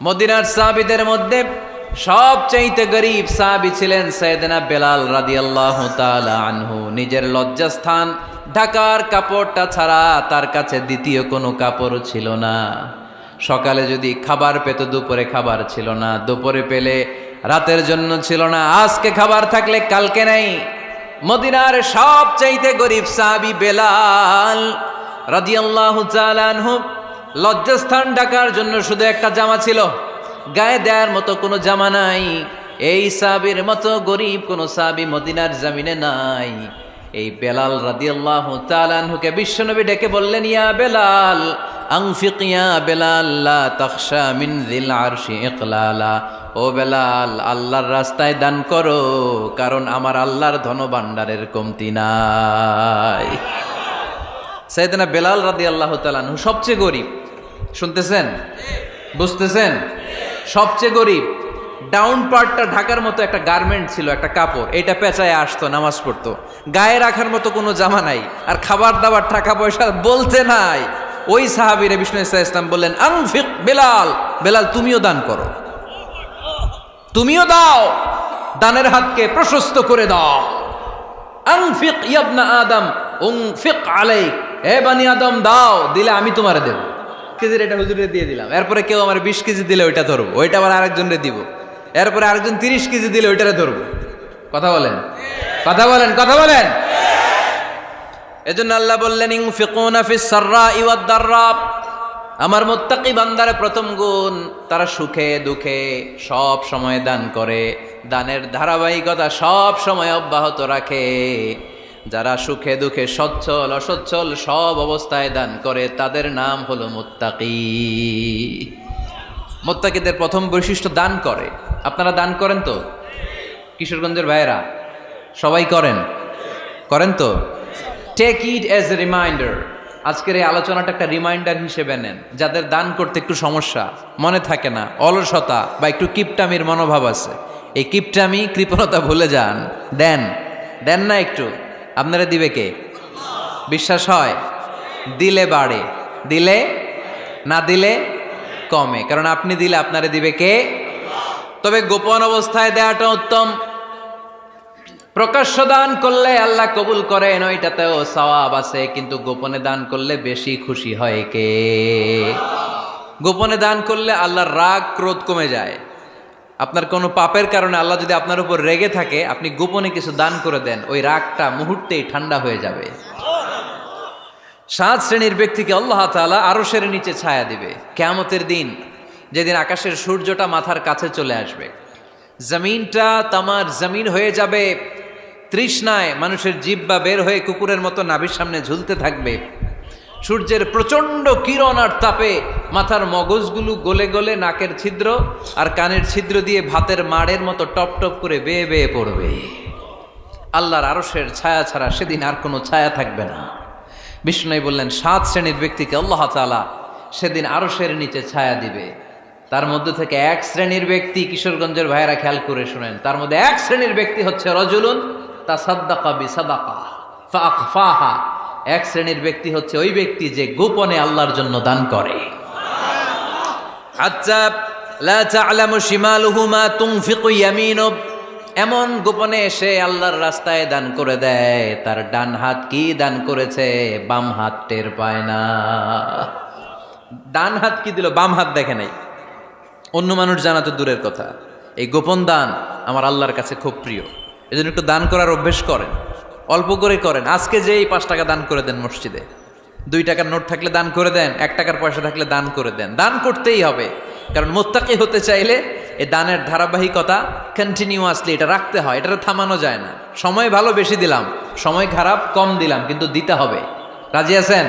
মদিনার সাহাবীদের মধ্যে সবচাইতে গরীব সাহাবী ছিলেন সাইয়েদনা বেলাল রাদিয়াল্লাহু তাআলা আনহু। নিজের লজ্জাস্থান ঢাকার কাপড়টা ছাড়া তার কাছে দ্বিতীয় কোনো কাপড় ছিল না। সকালে যদি খাবার পেত, দুপুরে খাবার ছিল না, দুপুরে পেলে রাতের জন্য ছিল না, আজকে খাবার থাকলে কালকে নাই। মদিনার সবচাইতে গরীব সাহাবী বেলাল রাদিয়াল্লাহু তাআলা আনহু, লজ্জাস্থান ঢাকার জন্য শুধু একটা জামা ছিল, গায়ে দেওয়ার মতো কোনো জামা নাই। এই সাহাবীর মতো গরীব কোনো সাহাবী মদিনার জমিনে নাই। এই বেলাল রাদিয়াল্লাহু তাআলা আনহুকে বিশ্বনবী ডেকে বললেন, ইয়া বেলাল আনফিক ইয়া বেলাল লা তাখশা মিন যিল আরশি ইকলালা। ও বেলাল, আল্লাহর রাস্তায় দান করো, কারণ আমার আল্লাহর ধনভাণ্ডারের কমতি নাই। সাইয়েদনা বেলাল রাদিয়াল্লাহু তাআলা আনহু সবচেয়ে গরীব। শুনতেছেন? বুঝতেছেন? সবচেয়ে গরীব। ডাউন পার্টটা ঢাকার মতো একটা গার্মেন্ট ছিল, একটা কাপড়, এটা পেঁচায় আসতো, নামাজ পড়তো। গায়ে রাখার মতো কোনো জামা নাই, আর খাবার দাবার টাকা পয়সা বলতে নাই। ওই সাহাবীরে বিষ্ণু ইসলাম বললেন, আনফিক বেলাল, বেলাল তুমিও দান করো, তুমিও দাও, দানের হাতকে প্রশস্ত করে দাও। আনফিক ইবনা আদম উনফিক আলাইক, হে বানি আদম দাও, দিলে আমি তোমারে দেব। কেজির এটা হুজুরে দিয়ে দিলাম, এরপরে কেউ আমার 20 কেজি দিলে ওইটা ধরবো, ওইটা আবার আরেকজনরে দিব, এরপরে আরেকজন 30 কেজি দিলে ওইটারে ধরবো। কথা বলেন, কথা বলেন, কথা বলেন। এজন্য আল্লাহ বললেন, ইনফিকুনা ফিস সাররাই ওয়াদ দাররা। আমার মুত্তাকি বান্দার প্রথম গুণ, তারা সুখে দুঃখে সব সময় দান করে, দানের ধারাবাহিকতা সব সময় অব্যাহত রাখে। যারা সুখে দুঃখে সচ্ছল অসচ্ছল সব অবস্থায় দান করে, তাদের নাম হলো মুত্তাকি। মুত্তাকিদের প্রথম বৈশিষ্ট্য দান করে। আপনারা দান করেন তো? কিশোরগঞ্জের ভাইয়েরা সবাই করেন? করেন তো? Take it as a reminder. আজকের এই আলোচনাটা একটা রিমাইন্ডার হিসেবে নেন। যাদের দান করতে একটু সমস্যা, মনে থাকে না, অলসতা বা একটু কিপটামির মনোভাব আছে, এই কিপটামি কৃপণতা ভুলে যান, দেন। দেন না একটু, আপনারা দিবে কে? বিশ্বাস হয়? দিলে বাড়ে, দিলে না দিলে কমে, কারণ আপনি দিলে আপনারে দিবে কে? তবে গোপন অবস্থায় দেওয়াটা উত্তম। প্রকাশ্য দান করলে আল্লাহ কবুল করেন, ওইটাতেও সওয়াব আছে, কিন্তু গোপনে দান করলে বেশি খুশি হয় কে? গোপনে দান করলে আল্লাহর রাগ ক্রোধ কমে যায়। আপনার কোনো পাপের কারণে আল্লাহ যদি আপনার উপর রেগে থাকে, আপনি গোপনে কিছু দান করে দেন, ওই রাগটা মুহূর্তেই ঠান্ডা হয়ে যাবে। 7 শ্রেণীর ব্যক্তিকে আল্লাহ তাআলা আরশের নিচে ছায়া দিবে কিয়ামতের দিন, যেদিন আকাশের সূর্যটা মাথার কাছে চলে আসবে, জমিনটা তামার জমিন হয়ে যাবে, তৃষ্ণায় মানুষের জিহ্বা বের হয়ে কুকুরের মতো নাভির সামনে ঝুলতে থাকবে। সূর্যের প্রচণ্ড কিরণ আর তাপে মাথার মগজগুলো গলে গলে নাকের ছিদ্র আর কানের ছিদ্র দিয়ে ভাতের মাড়ের মতো টপ টপ করে বেয়ে বেয়ে পড়বে। আল্লাহর আরশের ছায়া ছাড়া সেদিন আর কোনো ছায়া থাকবে না। বিষ্ণু বললেন, 7 শ্রেণীর ব্যক্তিকে আল্লাহ তাআলা সেদিন আরশের নিচে ছায়া দিবে। তার মধ্যে থেকে 1 শ্রেণীর ব্যক্তি, কিশোরগঞ্জের ভাইয়েরা খেয়াল করে শুনেন, তার মধ্যে 1 শ্রেণীর ব্যক্তি হচ্ছে রজুলুন তাসাদ্দাকা বিসাদাকা ফাআখফাহা। 1 শ্রেণীর ব্যক্তি হচ্ছে ওই ব্যক্তি যে গোপনে আল্লাহর জন্য দান করে। হাত্তা লা তা'লামু শিমালুহু মা তুনফিকু ইয়ামিনু, এমন গোপনে এসে আল্লাহর রাস্তায় দান করে দেয়, তার ডান হাত কি দান করেছে বাম হাত টের পায় না। ডান হাত কি দিল, বাম হাত দেখে নাই। অন্য মানুষ জানা তো দূরের কথা, এই গোপন দান আমার আল্লাহর কাছে খুব প্রিয়। এজন্য একটু দান করার অভ্যেস করেন, অল্প করে করেন। আজকে যে এই 5 টাকা দান করে দেন মসজিদে, 2 টাকার নোট থাকলে দান করে দেন, 1 টাকার পয়সা থাকলে দান করে দেন। দান করতেই হবে, কারণ মুত্তাকি হতে চাইলে এই দানের ধারাবাহিকতা কন্টিনিউয়াসলি এটা রাখতে হয়, এটা থামানো যায় না। সময় ভালো বেশি দিলাম, সময় খারাপ কম দিলাম, কিন্তু দিতে হবে। রাজি আছেন?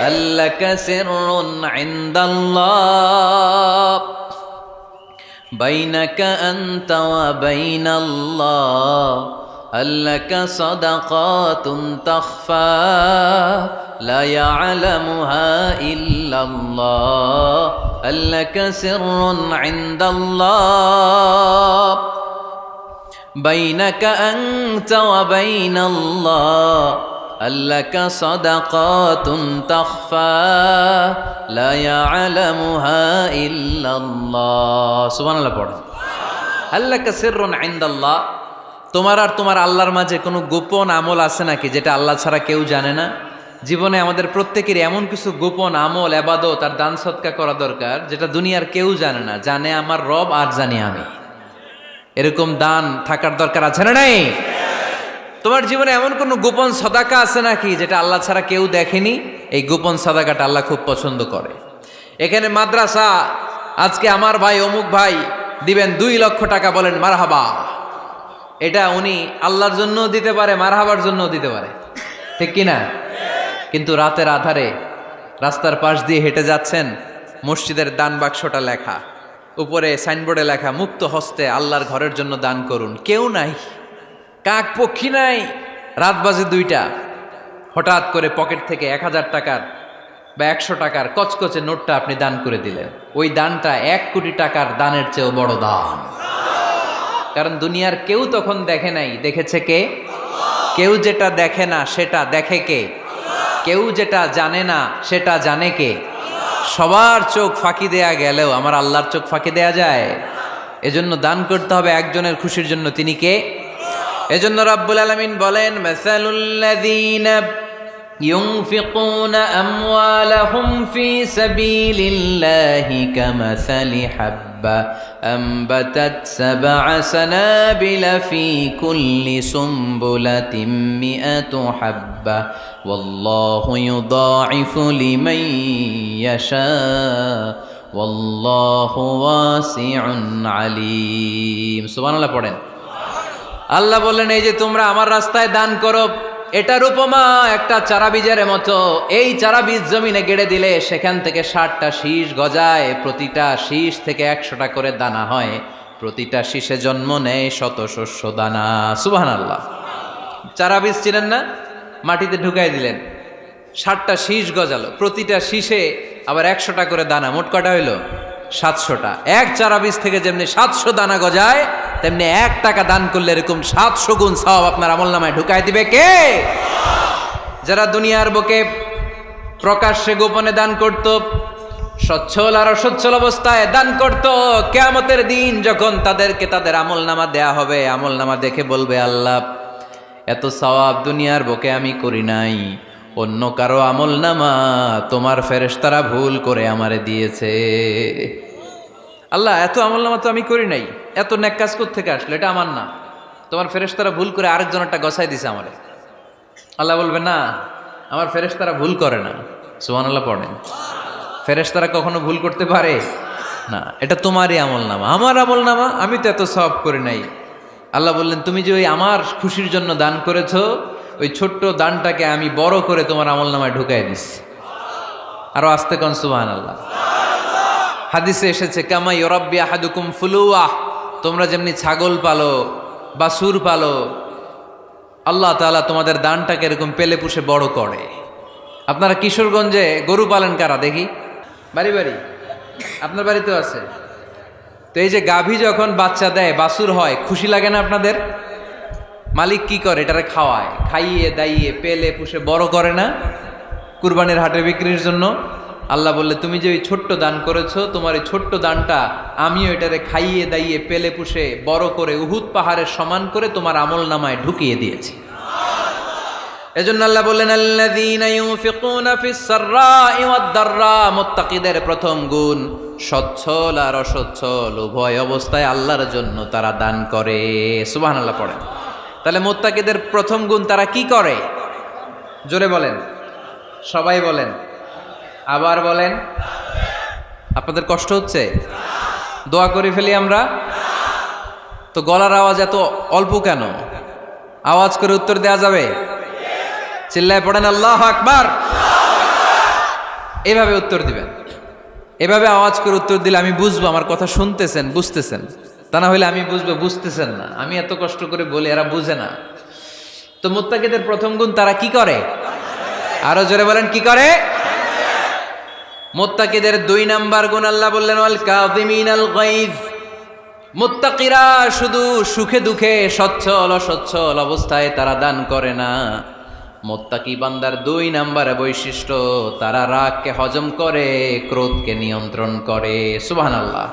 আল্লাকা সিররুন ইনদাল্লাহ বাইনাকা আনতা ওয়া বাইনাল্লাহ, আল্লাকা সাদাকাতুন তাখফা লা ইয়ালামুহা ইল্লাল্লাহ, আল্লাকা সিররুন ইনদাল্লাহ বাইনাকা আনতা ওয়া বাইনাল্লাহ, আল্লাকা সাদাকাতুন তাখফা লা ইয়ালামুহা ইল্লাল্লাহ। সুবহানাল্লাহ পড়েন। আল্লাকা সিররুন ইনদাল্লাহ, তোমার আর তোমার আল্লাহর মাঝে কোনো গোপন আমল আছে নাকি যেটা আল্লাহ ছাড়া কেউ জানে না? জীবনে আমাদের প্রত্যেকেরই এমন কিছু গোপন আমল, ইবাদত আর দান সদকা করা দরকার যেটা দুনিয়ার কেউ জানে না, জানে আমার রব আর জানি আমি। এরকম দান থাকার দরকার আছে না নাই? তোমার জীবনে এমন কোনো গোপন সাদাকা আছে নাকি যেটা আল্লাহ ছাড়া কেউ দেখেনি? এই গোপন সাদাকাটা আল্লাহ খুব পছন্দ করে। এখানে মাদ্রাসা, আজকে আমার ভাই অমুক ভাই দিবেন 2 লক্ষ টাকা, বলেন মারহাবা। এটা উনি আল্লাহর জন্য দিতে পারে, মারহাবার জন্য দিতে পারে, ঠিক কিনা? কিন্তু রাতের আধারে রাস্তার পাশ দিয়ে হেঁটে যাচ্ছেন, মসজিদের দান বাক্সটা লেখা, উপরে সাইনবোর্ডে লেখা মুক্ত হস্তে আল্লাহর ঘরের জন্য দান করুন। কেউ নাই, কাক পক্ষী নাই, রাত বাজে 2টা, হঠাৎ করে পকেট থেকে 1000 টাকার বা 100 টাকার কচকচে নোটটা আপনি দান করে দিলেন। ওই দানটা 1 কোটি টাকার দানের চেয়েও বড় দান। কারণ দুনিয়ার কেউ তখন দেখে নাই, দেখেছে কে? কেউ যেটা দেখে না সেটা দেখে কে? কেউ যেটা জানে না সেটা জানে কে? সবার চোখ ফাঁকি দেয়া গেলেও আমার আল্লাহর চোখ ফাঁকি দেয়া যায়? এজন্য দান করতে হবে একজনের খুশির জন্য, তিনি কে? এজন্য রাব্বুল আলামিন বলেন, মাসালুল্লাযীনা ইউনফিকুনা আমওয়ালাহুম ফি সাবিলিল্লাহি কামাসালি হাব্বা আম্বাতাত সাবআ সানাবিলা ফি কুল্লি সুমবুলাতিন মিআতু হাব্বা ওয়াল্লাহু ইউদাঈফু লিমান ইয়াশা ওয়াল্লাহু ওয়াসিউন আলীম। সুবহানাল্লাহ পড়েন। আল্লাহ বললেন, এই যে তোমরা আমার রাস্তায় দান করো, এটার উপমা একটা চারা বীজের মতো। এই চারা বীজ জমিনে গেড়ে দিলে সেখান থেকে 60টা শীষ গজায়, প্রতিটা শীষ থেকে 100টা করে দানা হয়, প্রতিটা শীষে জন্ম নেয় শত শস্য দানা। সুবহানাল্লাহ। চারা বীজ ছিলেন না, মাটিতে ঢুকাই দিলেন, 60টা শীষ গজালো, প্রতিটা শীষে আবার 100টা করে দানা, মোট কটা হইল? 700টা। এক চারা বীজ থেকে যেমনি 700 দানা গজায়, তেমনি 1 টাকা দান করলে এরকম 700 গুণ সওয়াব আপনার আমলনামায় ঢুকাই দিবে কে? যারা দুনিয়ার বুকে প্রকাশ্যে গোপনে দান করত, সচ্ছল আর অসচ্ছল অবস্থায় দান করত, কিয়ামতের দিন যখন তাদেরকে তাদের আমলনামা দেয়া হবে, আমলনামা দেখে বলবে, আল্লাহ এত সওয়াব দুনিয়ার বুকে আমি করি নাই, অন্য কারো আমলনামা তোমার ফেরেশতারা ভুল করে আমারে দিয়েছে। আল্লাহ এত আমলনামা তো আমি করি নাই, এত নেক কাজ কোত্থেকে আসলো? এটা আমার না, তোমার ফেরেশতারা ভুল করে আরেকজনেরটা গছাই দিছে আমারে। আল্লাহ বলবে, না, আমার ফেরেশতারা ভুল করে না। সুবহানাল্লাহ পড়েন। ফেরেশতারা কখনো ভুল করতে পারে না, এটা তোমারই আমলনামা, আমার আমলনামা, আমি তো এত সওয়াব করি নাই। আল্লাহ বললেন, তুমি যে ওই আমার খুশির জন্য দান করেছো, ওই ছোট্ট দানটাকে আমি বড় করে তোমার আমলনামায় ঢুকাই দিচ্ছি। আরো আস্তে কোন সুবহানাল্লাহ। হাদিসে এসেছে, কামা ইউরাব্বি আহাদুকুম ফুলুয়া, তোমরা যেমনি ছাগল পালো, বাছুর পালো, আল্লাহ তাআলা তোমাদের দানটাকে এরকম পেলে পুষে বড় করে। আপনারা কিশোরগঞ্জে গরু পালেন কারা দেখি? বাড়ি বাড়ি, আপনার বাড়িতেও আছে। তো এই যে গাভী যখন বাচ্চা দেয়, বাছুর হয়, খুশি লাগে না আপনাদের? মালিক কি করে? এটারে খাওয়ায়, খাইয়ে দাইয়ে পেলে পুষে বড় করে না? কুরবানির হাটে বিক্রির জন্য। আল্লাহ বললে, তুমি যে ওই ছোট্ট দান করেছো, তোমার এই ছোট্ট দানটা আমিও এটারে খাইয়ে দাইয়ে পেলে পুষে বড় করে উহুদ পাহাড়ের সমান করে তোমার আমলনামায় ঢুকিয়ে দিয়েছি। এজন্য আল্লাহ বললেন, আল্লাযীনা ইউনফিকুনা ফিস সাররাই ওয়াদ দাররা, মুত্তাকিদের প্রথম গুণ সচ্ছল আর অসচ্ছল উভয় অবস্থায় আল্লাহর জন্য তারা দান করে। সুবহানাল্লাহ পড়েন। তাহলে মুত্তাকিদের প্রথম গুণ, তারা কি করে? জোরে বলেন, সবাই বলেন, আবার বলেন। আপনাদের কষ্ট হচ্ছে? দোয়া করে ফেলি আমরা তো। গলার আওয়াজ এত অল্প কেন? আওয়াজ করে উত্তর দেয়া যাবে? চিল্লায় পড়েন আল্লাহু আকবার। এভাবে উত্তর দিবেন, এভাবে আওয়াজ করে উত্তর দিলে আমি বুঝবো আমার কথা শুনতেছেন, বুঝতেছেন। তা না হলে আমি বুঝবো বুঝতেছেন না, আমি এত কষ্ট করে বলি, এরা বুঝে না। তো মুত্তাকিদের প্রথম গুণ, তারা কি করে? আরো জোরে বলেন, কি করে? মুত্তাকিদের 2 নাম্বার গুণ আল্লাহ বললেন, ওয়াল কাযিমিনাল গায়জ। মুত্তাকিরা শুধু সুখে দুঃখে, সচ্ছল অসচ্ছল অবস্থায় তারা দান করে না, মুত্তাকি বান্দার 2 নম্বরে বৈশিষ্ট্য, তারা রাগকে হজম করে, ক্রোধকে নিয়ন্ত্রণ করে। সুবহানাল্লাহ।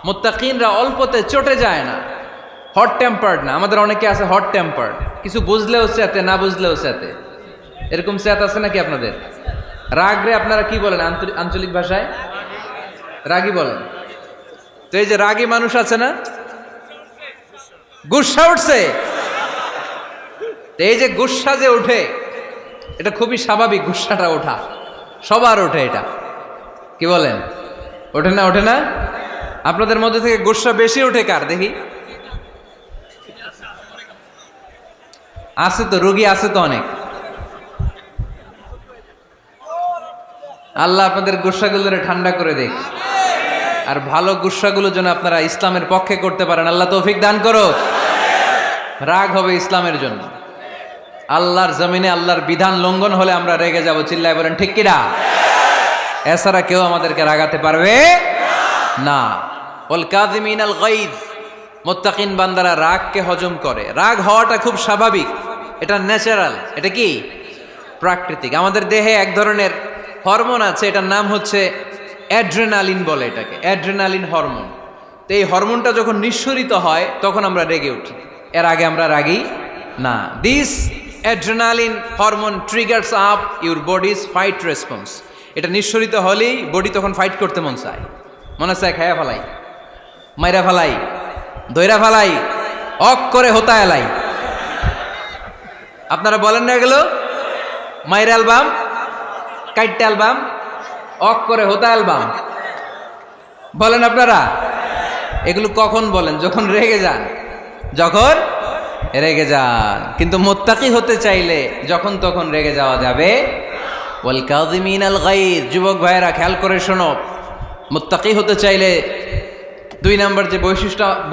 মুত্তাকিনরা অল্পতে চটে যায় না, হট টেম্পার্ড না। আমাদের অনেকে আছে হট টেম্পার্ড, কিছু বুঝলেও চেতে, না বুঝলেও চেতে। এরকম চেত আছে নাকি আপনাদের? রাগ রে আপনারা কি বলেন আঞ্চলিক ভাষায়? রাগী বলেন। তো এই যে রাগী মানুষ আছে না, গুসা উঠছে, এই যে গুসা যে ওঠে, এটা খুবই স্বাভাবিক। গুসাটা ওঠা সবার ওঠে, এটা কি বলেন? ওঠে না? ওঠে না? আপনাদের মধ্যে থেকে গুসা বেশি ওঠে কার দেখি? আছে তো, রোগী আছে তো অনেক। আল্লাহ আপনাদের গুসাগুলোরে ঠান্ডা করে দেখ, আর ভালো গুসাগুলো যেন আপনারা ইসলামের পক্ষে করতে পারেন। আল্লাহ তৌফিক দান করো। রাগ হবে ইসলামের জন্য। আল্লাহর জমিনে আল্লাহর বিধান লঙ্ঘন হলে আমরা রেগে যাব, চিল্লায় বলেন ঠিক কিনা? এছাড়া কেউ আমাদেরকে রাগাতে পারবে না। ওয়াল কাযিমিনাল গায়জ, মুত্তাকিন বান্দারা রাগকে হজম করে। রাগ হওয়াটা খুব স্বাভাবিক, এটা ন্যাচারাল, এটা কি প্রাকৃতিক। আমাদের দেহে এক ধরনের হরমোন আছে, এটার নাম হচ্ছে অ্যাড্রেনালিন বলে এটাকে, অ্যাড্রেনালিন হরমোন। তো এই হরমোনটা যখন নিঃসরিত হয় তখন আমরা রেগে উঠি, এর আগে আমরা রাগি না। This adrenaline hormone triggers up your bodies fight response. এটা নিঃসরিত হলেই বডি তখন ফাইট করতে মন চায়, মনে চায় খায়া ফেলাই, মাইরা ফেলাই, দইরা ফেলাই, অক করে হোতা এলাই। আপনারা বলেন না এগুলো? মাইরা অ্যালবাম, কাইটটা অ্যালবাম, অক করে হোতা অ্যালবাম বলেন আপনারা? এগুলো কখন বলেন? যখন রেগে যান, যখন রেগে যান। কিন্তু মুত্তাকি হতে চাইলে যখন তখন রেগে যাওয়া যাবে। ওয়াল কাযিমিনাল গায়জ, যুবক ভাইয়েরা খেয়াল করে শোনো, মুত্তাকি হতে চাইলে 2 নম্বর যে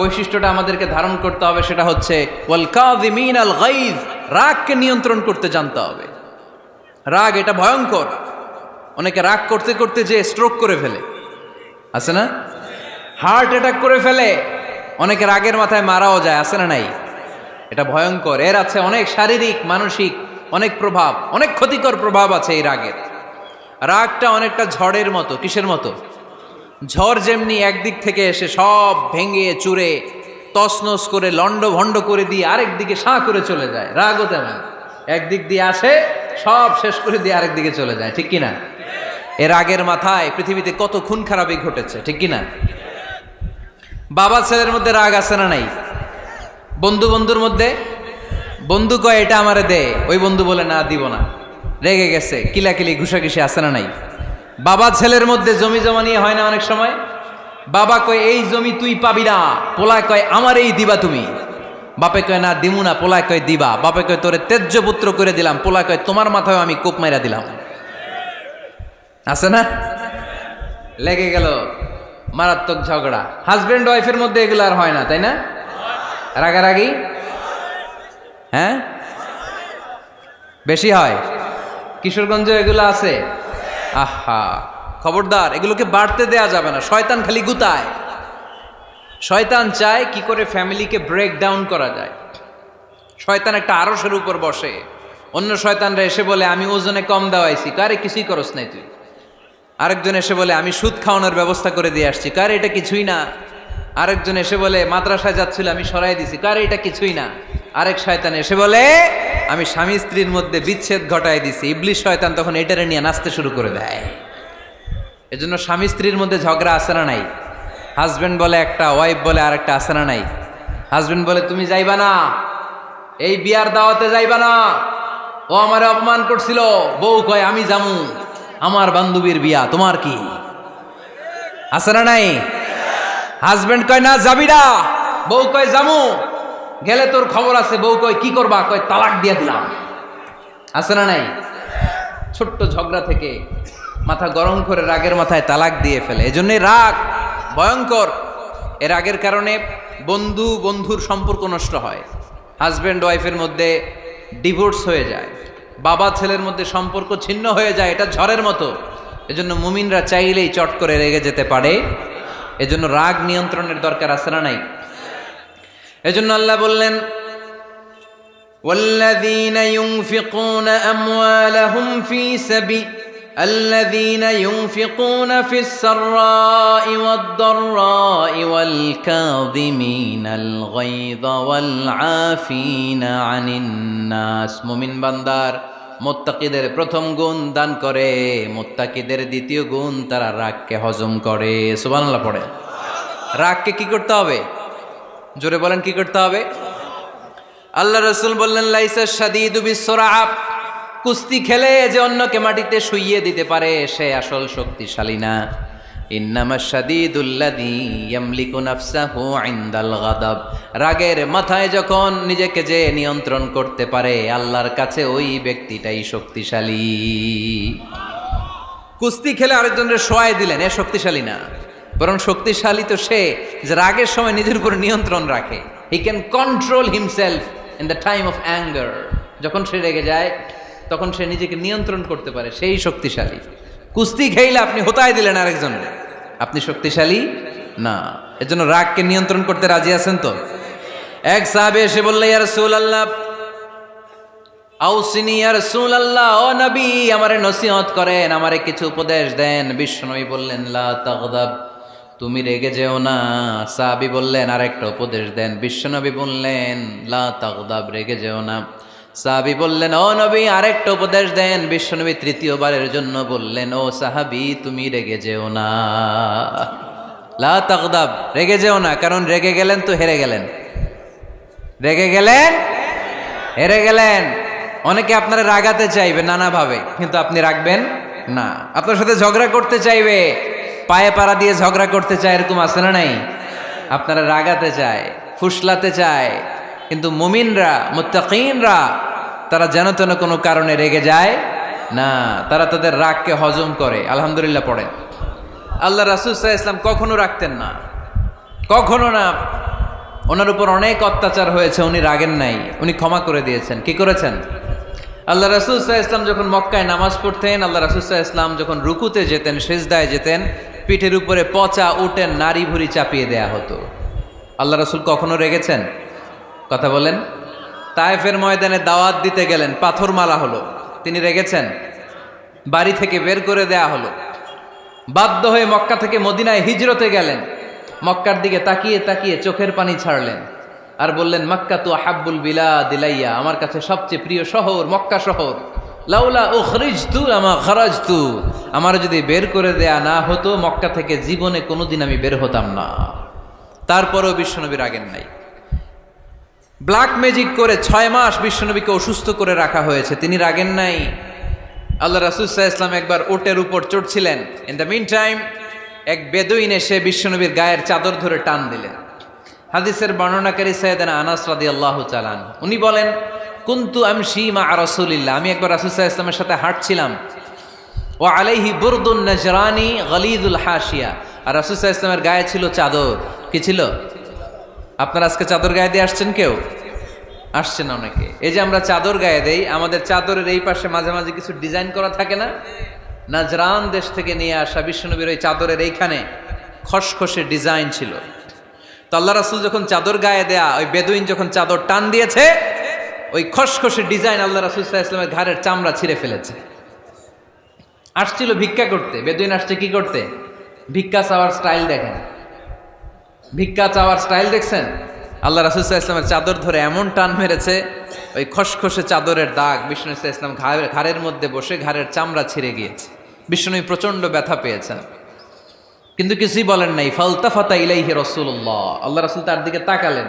বৈশিষ্ট্যটা আমাদেরকে ধারণ করতে হবে সেটা হচ্ছে ওয়াল কাযিমিনাল গায়জ, রাগকে নিয়ন্ত্রণ করতে জানতে হবে। রাগ এটা ভয়ঙ্কর। অনেকে রাগ করতে করতে যে স্ট্রোক করে ফেলে, আছে না? হার্ট অ্যাটাক করে ফেলে। অনেকে রাগের মাথায় মারাও যায়, আছে না নাই? এটা ভয়ঙ্কর। এর আছে অনেক শারীরিক, মানসিক অনেক প্রভাব, অনেক ক্ষতিকর প্রভাব আছে এই রাগের। রাগটা অনেকটা ঝড়ের মতো। কিসের মতো? ঝড় যেমনি একদিক থেকে এসে সব ভেঙে চুরে তছনছ করে লন্ড ভন্ড করে দিয়ে আরেক দিকে সাঁ করে চলে যায়, রাগও তেমন। একদিক দিয়ে আসে, সব শেষ করে দিয়ে আরেক দিকে চলে যায়, ঠিক কিনা? এর রাগের মাথায় পৃথিবীতে কত খুন খারাপই ঘটেছে, ঠিক কিনা? বাবা ছেলের মধ্যে রাগ আছে না নাই? বন্ধু বন্ধুর মধ্যে, বন্ধু কয় এটা আমারে দে, ওই বন্ধু বলে না দিব না, রেগে গেছে, কিলাকিলি ঘুষাঘুষি আছে না নাই? বাবা ছেলের মধ্যে জমি জমা নিয়ে হয় না অনেক সময়? বাবা কয় এই জমি তুই পাবি না, পোলায় কয় আমার এই দিবা তুমি। বাপে কয় না দিমু না, পোলায় কয় দিবা। বাপে কয় তোরে তেজ্য পুত্র করে দিলাম, পোলায় কয় তোমার মাথায় আমি কোপ মাইরা দিলাম। আছে না? লেগে গেল, মারাত্মক ঝগড়া। হাজবেন্ড ওয়াইফের মধ্যে এগুলো আর হয় না, তাই না? রাগারাগি হ্যাঁ বেশি হয়। কিশোরগঞ্জে এগুলো আছে। আহা, খবরদার, এগুলোকে বাড়তে দেয়া যাবে না। শয়তান খালি গুতায়। শয়তান চায় কি করে ফ্যামিলিকে ব্রেক ডাউন করা যায়। শয়তান একটা আরশের উপর বসে, অন্য শয়তানরা এসে বলে আমি ওজনে কম দেওয়াইছি, কারে কিছুই করস নাই তুই। আরেকজন এসে বলে আমি সুদ খাওয়ানোর ব্যবস্থা করে দিয়ে আসছি, কারে এটা কিছুই না। আরেকজন এসে বলে মাদ্রাসায় যাচ্ছিল আমি সরাই দিছি, কারে এটা কিছুই না। আরেক শয়তান এসে বলে আমি স্বামী স্ত্রীর মধ্যে বিচ্ছেদ ঘটাই দিছি। ইবলিশ শয়তান তখন এটারে নিয়ে নাচতে শুরু করে দেয়। এজন্য স্বামী স্ত্রীর মধ্যে ঝগড়া আছে না নাই? হাজবেন্ড বলে একটা, ওয়াইফ বলে আরেকটা, আছে না নাই? হাজবেন্ড বলে তুমি যাইবা না, এই বিয়ার দাওয়াতে যাইবা না, ও আমারে অপমান করছিল। বউ কয় আমি যামু, আমার বান্ধবীর বিয়া, তোমার কি? আছে না নাই? হাজবেন্ড কয় না যাবি না, বউ কয় যামু, গেলে তোর খবর আছে। বউ কয় কি করবা? কয় তালাক দিয়ে দিলাম। আছে না নাই? ছোট্ট ঝগড়া থেকে মাথা গরম করে রাগের মাথায় তালাক দিয়ে ফেলে। এজন্যই রাগ ভয়ঙ্কর। এর রাগের কারণে বন্ধু বন্ধুর সম্পর্ক নষ্ট হয়, হাজব্যান্ড ওয়াইফের মধ্যে ডিভোর্স হয়ে যায়, বাবা ছেলের মধ্যে সম্পর্ক ছিন্ন হয়ে যায়। এটা ঝড়ের মতো। এজন্য মুমিনরা চাইলেই চট করে রেগে যেতে পারে। এজন্য রাগ নিয়ন্ত্রণের দরকার আছে না নাই? এজন্য আল্লাহ বললেন والذين ينفقون أموالهم في سبيل الذين ينفقون في السراء والضراء والكاظمين الغيظ والعافين عن الناس মুমিন বান্দার মুত্তাকিদের প্রথম গুণ দান করে, মুত্তাকিদের দ্বিতীয় গুণ তারা রাগকে হজম করে। সুবহানাল্লাহ পড়ে। রাগকে কি করতে হবে? জোরে বলেন, কি করতে হবে? আল্লাহ রাসূল বললেন, লাইসা শাদীদু বিসরাআ, কুস্তি খেলে যে অন্যকে মাটিতে শুইয়ে দিতে পারে সে আসল শক্তিশালী না। ইন্নামা শাদীদুল্লাযী ইয়ামলিকু নাফসাহু ইনদাল গাদাব, রাগের মাথায় যখন নিজেকে যে নিয়ন্ত্রণ করতে পারে আল্লাহর কাছে ওই ব্যক্তিটাই শক্তিশালী। কুস্তি খেলে আরেকজনের শোয়াই দিলেন, এ শক্তিশালী না, বরং শক্তিশালী তো সে যে রাগের সময় নিজের উপর নিয়ন্ত্রণ রাখে। He can control himself in the time of anger, যখন সে রেগে যায় তখন সে নিজেকে নিয়ন্ত্রণ করতে পারে, সেই শক্তিশালী। কুস্তি খেইলে আপনি হোতায় দিলেন আরেকজনের, আপনি শক্তিশালী না। এজন্য রাগকে নিয়ন্ত্রণ করতে রাজি আছেন তো? এক সাহাবী এসে বলল, ইয়া রাসূলুল্লাহ আউসিনি, ইয়া রাসূলুল্লাহ, ও নবী আমারে নসিহত করেন, আমারে কিছু উপদেশ দেন। বিশ্বনবী বললেন, লা তাগদাব, তুমি রেগে যেও না। সাহাবী বললেন, আরেকটা উপদেশ দেন। বিশ্বনবী বললেন, লা তাগদাব, রেগে যেও না। সাহাবী বললেন, ও নবী আরেকটা উপদেশ দেন। বিশ্বনবী তৃতীয়বারের জন্য বললেন, ও সাহাবী তুমি রেগে যেও না, লা তাগদাব, রেগে যেও না। কারণ রেগে গেলেন তো হেরে গেলেন, রেগে গেলেন হেরে গেলেন। অনেকে আপনারা রাগাতে চাইবে নানাভাবে, কিন্তু আপনি রাখবেন না। আপনার সাথে ঝগড়া করতে চাইবে, পায়ে পাড়া দিয়ে ঝগড়া করতে চায়, এরকম আছে না নাই? আপনারা রাগাতে চায়, ফুসলাতে চায়, কিন্তু মুমিনরা, মুত্তাকিনরা তারা যেন তেন কোনো কারণে রেগে যায় না, তারা তাদের রাগকে হজম করে। আলহামদুলিল্লাহ পড়েন। আল্লাহ রাসূল সাল্লাল্লাহু আলাইহি ওয়াসাল্লাম কখনো রাখতেন না, কখনো না। ওনার উপর অনেক অত্যাচার হয়েছে, উনি রাগেন নাই, উনি ক্ষমা করে দিয়েছেন। কি করেছেন? আল্লাহ রাসূল সাল্লাল্লাহু আলাইহি ওয়াসাল্লাম যখন মক্কায় নামাজ পড়তেন, আল্লাহ রাসূল সাল্লাল্লাহু আলাইহি ওয়াসাল্লাম যখন রুকুতে যেতেন, সিজদায় যেতেন, পিঠের উপরে পচা উটের নাড়ি ভুঁড়ি চাপিয়ে দেয়া হতো। আল্লাহ রাসূল কখনো রেগেছেন? কথা বলেন। তায়েফের ময়দানে দাওয়াত দিতে গেলেন, পাথর মারা হলো, তিনি রেগেছেন? বাড়ি থেকে বের করে দেয়া হলো, বাধ্য হয়ে মক্কা থেকে মদিনায় হিজরতে গেলেন। মক্কার দিকে তাকিয়ে তাকিয়ে চোখের পানি ছাড়লেন আর বললেন, মক্কা তু আহাব্বুল বিলাদ ইলাইয়া, আমার কাছে সবচেয়ে প্রিয় শহর মক্কা শহর। লাউলা উখরিজতু লামা খারাজতু, আমার যদি বের করে দেয়া না হতো মক্কা থেকে জীবনে কোনোদিন আমি বের হতাম না। তারপরেও বিশ্বনবী রাগেন নাই। ব্ল্যাক ম্যাজিক করে 6 মাস বিশ্বনবীকে অসুস্থ করে রাখা হয়েছে, তিনি রাগেন নাই। আল্লাহ রাসূল সাল্লাল্লাহু আলাইহি ওয়াসাল্লাম একবার উটের উপর চড়ছিলেন। ইন দ্য মিন টাইম এক বেদুইন এসে বিশ্বনবীর গায়ের চাদর ধরে টান দিলেন। হাদিসের বর্ণনাকারী সাইয়েদনা আনাস রাদিয়াল্লাহু তাআলা আনহু, উনি বলেন, কুনতু আমশি মা রাসূলিল্লাহ, আমি একবার রাসূল সাল্লাল্লাহু আলাইহি ওয়াসাল্লামের সাথে হাঁটছিলাম। ওয়া আলাইহি বুরদুন নাজরানি গলিযুল হাশিয়া, আর রাসূল সাল্লাল্লাহু আলাইহি ওয়াসাল্লামের গায়ে ছিল চাদর। কি ছিল? আপনারা আজকে চাদর গায়ে দিয়ে আসছেন? কেউ আসছেন? অনেকে। এই যে আমরা চাদর গায়ে দেই, আমাদের চাদরের এই পাশে মাঝে মাঝে কিছু ডিজাইন করা থাকে না? নাজরান দেশ থেকে নিয়ে আসা বিশ্বনবীর ওই চাদরের এইখানে খসখসে ডিজাইন ছিল। তো আল্লাহ রাসূল যখন চাদর গায়ে দেয়া, ওই বেদুইন যখন চাদর টান দিয়েছে, ওই খসখসে ডিজাইন আল্লাহ রাসূল সাল্লাল্লাহু আলাইহি ওয়াসাল্লামের ঘাড়ের চামড়া ছিঁড়ে ফেলেছে। আসছিল ভিক্ষা করতে, বেদুইন আসছে কি করতে? ভিক্ষা চাওয়ার স্টাইল দেখেন, ভিক্ষা চাওয়ার স্টাইল দেখছেন? আল্লাহ রাসূল সাল্লাল্লাহু আলাইহি ওয়াসাল্লামের চাদর ধরে এমন টান মেরেছে, ওই খসখসে চাদরের দাগ বিষ্ণু সাল্লাল্লাহু আলাইহি ওয়াসাল্লাম ঘাড়ের মধ্যে বসে ঘাড়ের চামড়া ছিঁড়ে গিয়েছে। বিষ্ণু প্রচন্ড ব্যথা পেয়েছেন, কিন্তু কিছুই বলেন নাই। ফালতাফাতা ইলাইহি রাসূলুল্লাহ, আল্লাহ রাসূল তার দিকে তাকালেন,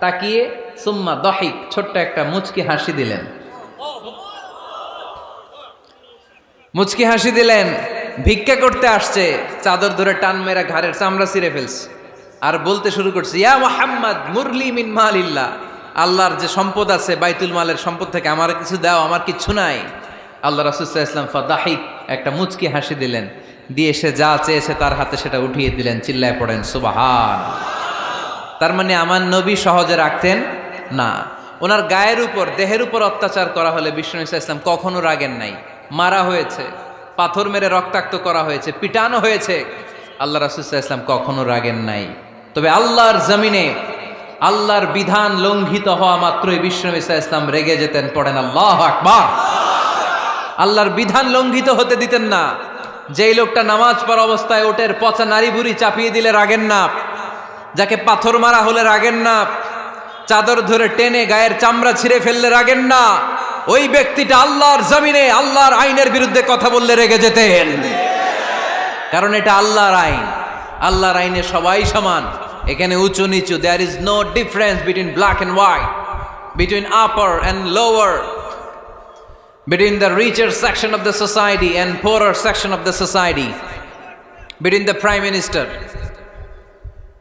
তাকিয়ে সুম্মা দাহিক, ছোট্ট একটা মুচকি হাসি দিলেন। মুচকি হাসি দিলেন। ভিক্ষা করতে আসছে, চাদর ধরে টান মেরা ঘাড়ের চামড়া ছিঁড়ে ফেলছে, আর বলতে শুরু করছে, ইয়া মুহাম্মদ মুরলি মিন মালিল্লাহ, আল্লাহর যে সম্পদ আছে বাইতুল মালের সম্পদ থেকে আমার কিছু দাও, আমার কিচ্ছু নাই। আল্লাহ রাসূল সাল্লাল্লাহু আলাইহি ওয়াসাল্লাম ফাদাহিক, একটা মুচকি হাসি দিলেন, দিয়ে সে যা চেয়েছে তার হাতে সেটা উঠিয়ে দিলেন। চিল্লায় পড়েন সুবহান। তার মানে আমার নবী সহজে রাখতেন না। ওনার গায়ের উপর, দেহের উপর অত্যাচার করা হলে বিষ্ণু সাল্লাল্লাহু আলাইহি ওয়াসাল্লাম কখনো রাগেন নাই। মারা হয়েছে, পাথর মেরে রক্তাক্ত করা হয়েছে, পিটানো হয়েছে, আল্লাহ রাসূল সাল্লাল্লাহু আলাইহি ওয়াসাল্লাম কখনো রাগেন নাই। তবে আল্লাহর জমিনে আল্লাহর বিধান লঙ্ঘিত হওয়া মাত্রই বিশ্বনবী সাল্লাল্লাহু আলাইহি ওয়াসাল্লাম রেগে যেতেন। পড়েন আল্লাহু আকবার। আল্লাহর বিধান লঙ্ঘিত হতে দিতেন না। যেই লোকটা নামাজ পড়া অবস্থায় ওটের পচা নারী বুড়ি চাপিয়ে দিলে রাগেন না, যাকে পাথর মারা হলে রাগেন না, চাদর ধরে টেনে গায়ের চামড়া ছিঁড়ে ফেললে রাগেন না, ওই ব্যক্তিটা আল্লাহর জমিনে আল্লাহর আইনের বিরুদ্ধে কথা বললে রেগে যেতেন। কারণ এটা আল্লাহর আইন। আল্লাহর আইনে সবাই সমান। এখানে উঁচু নিচু, there is no difference between black and white, between upper and lower, between the richer section of the society and poorer section of the society, between the prime minister,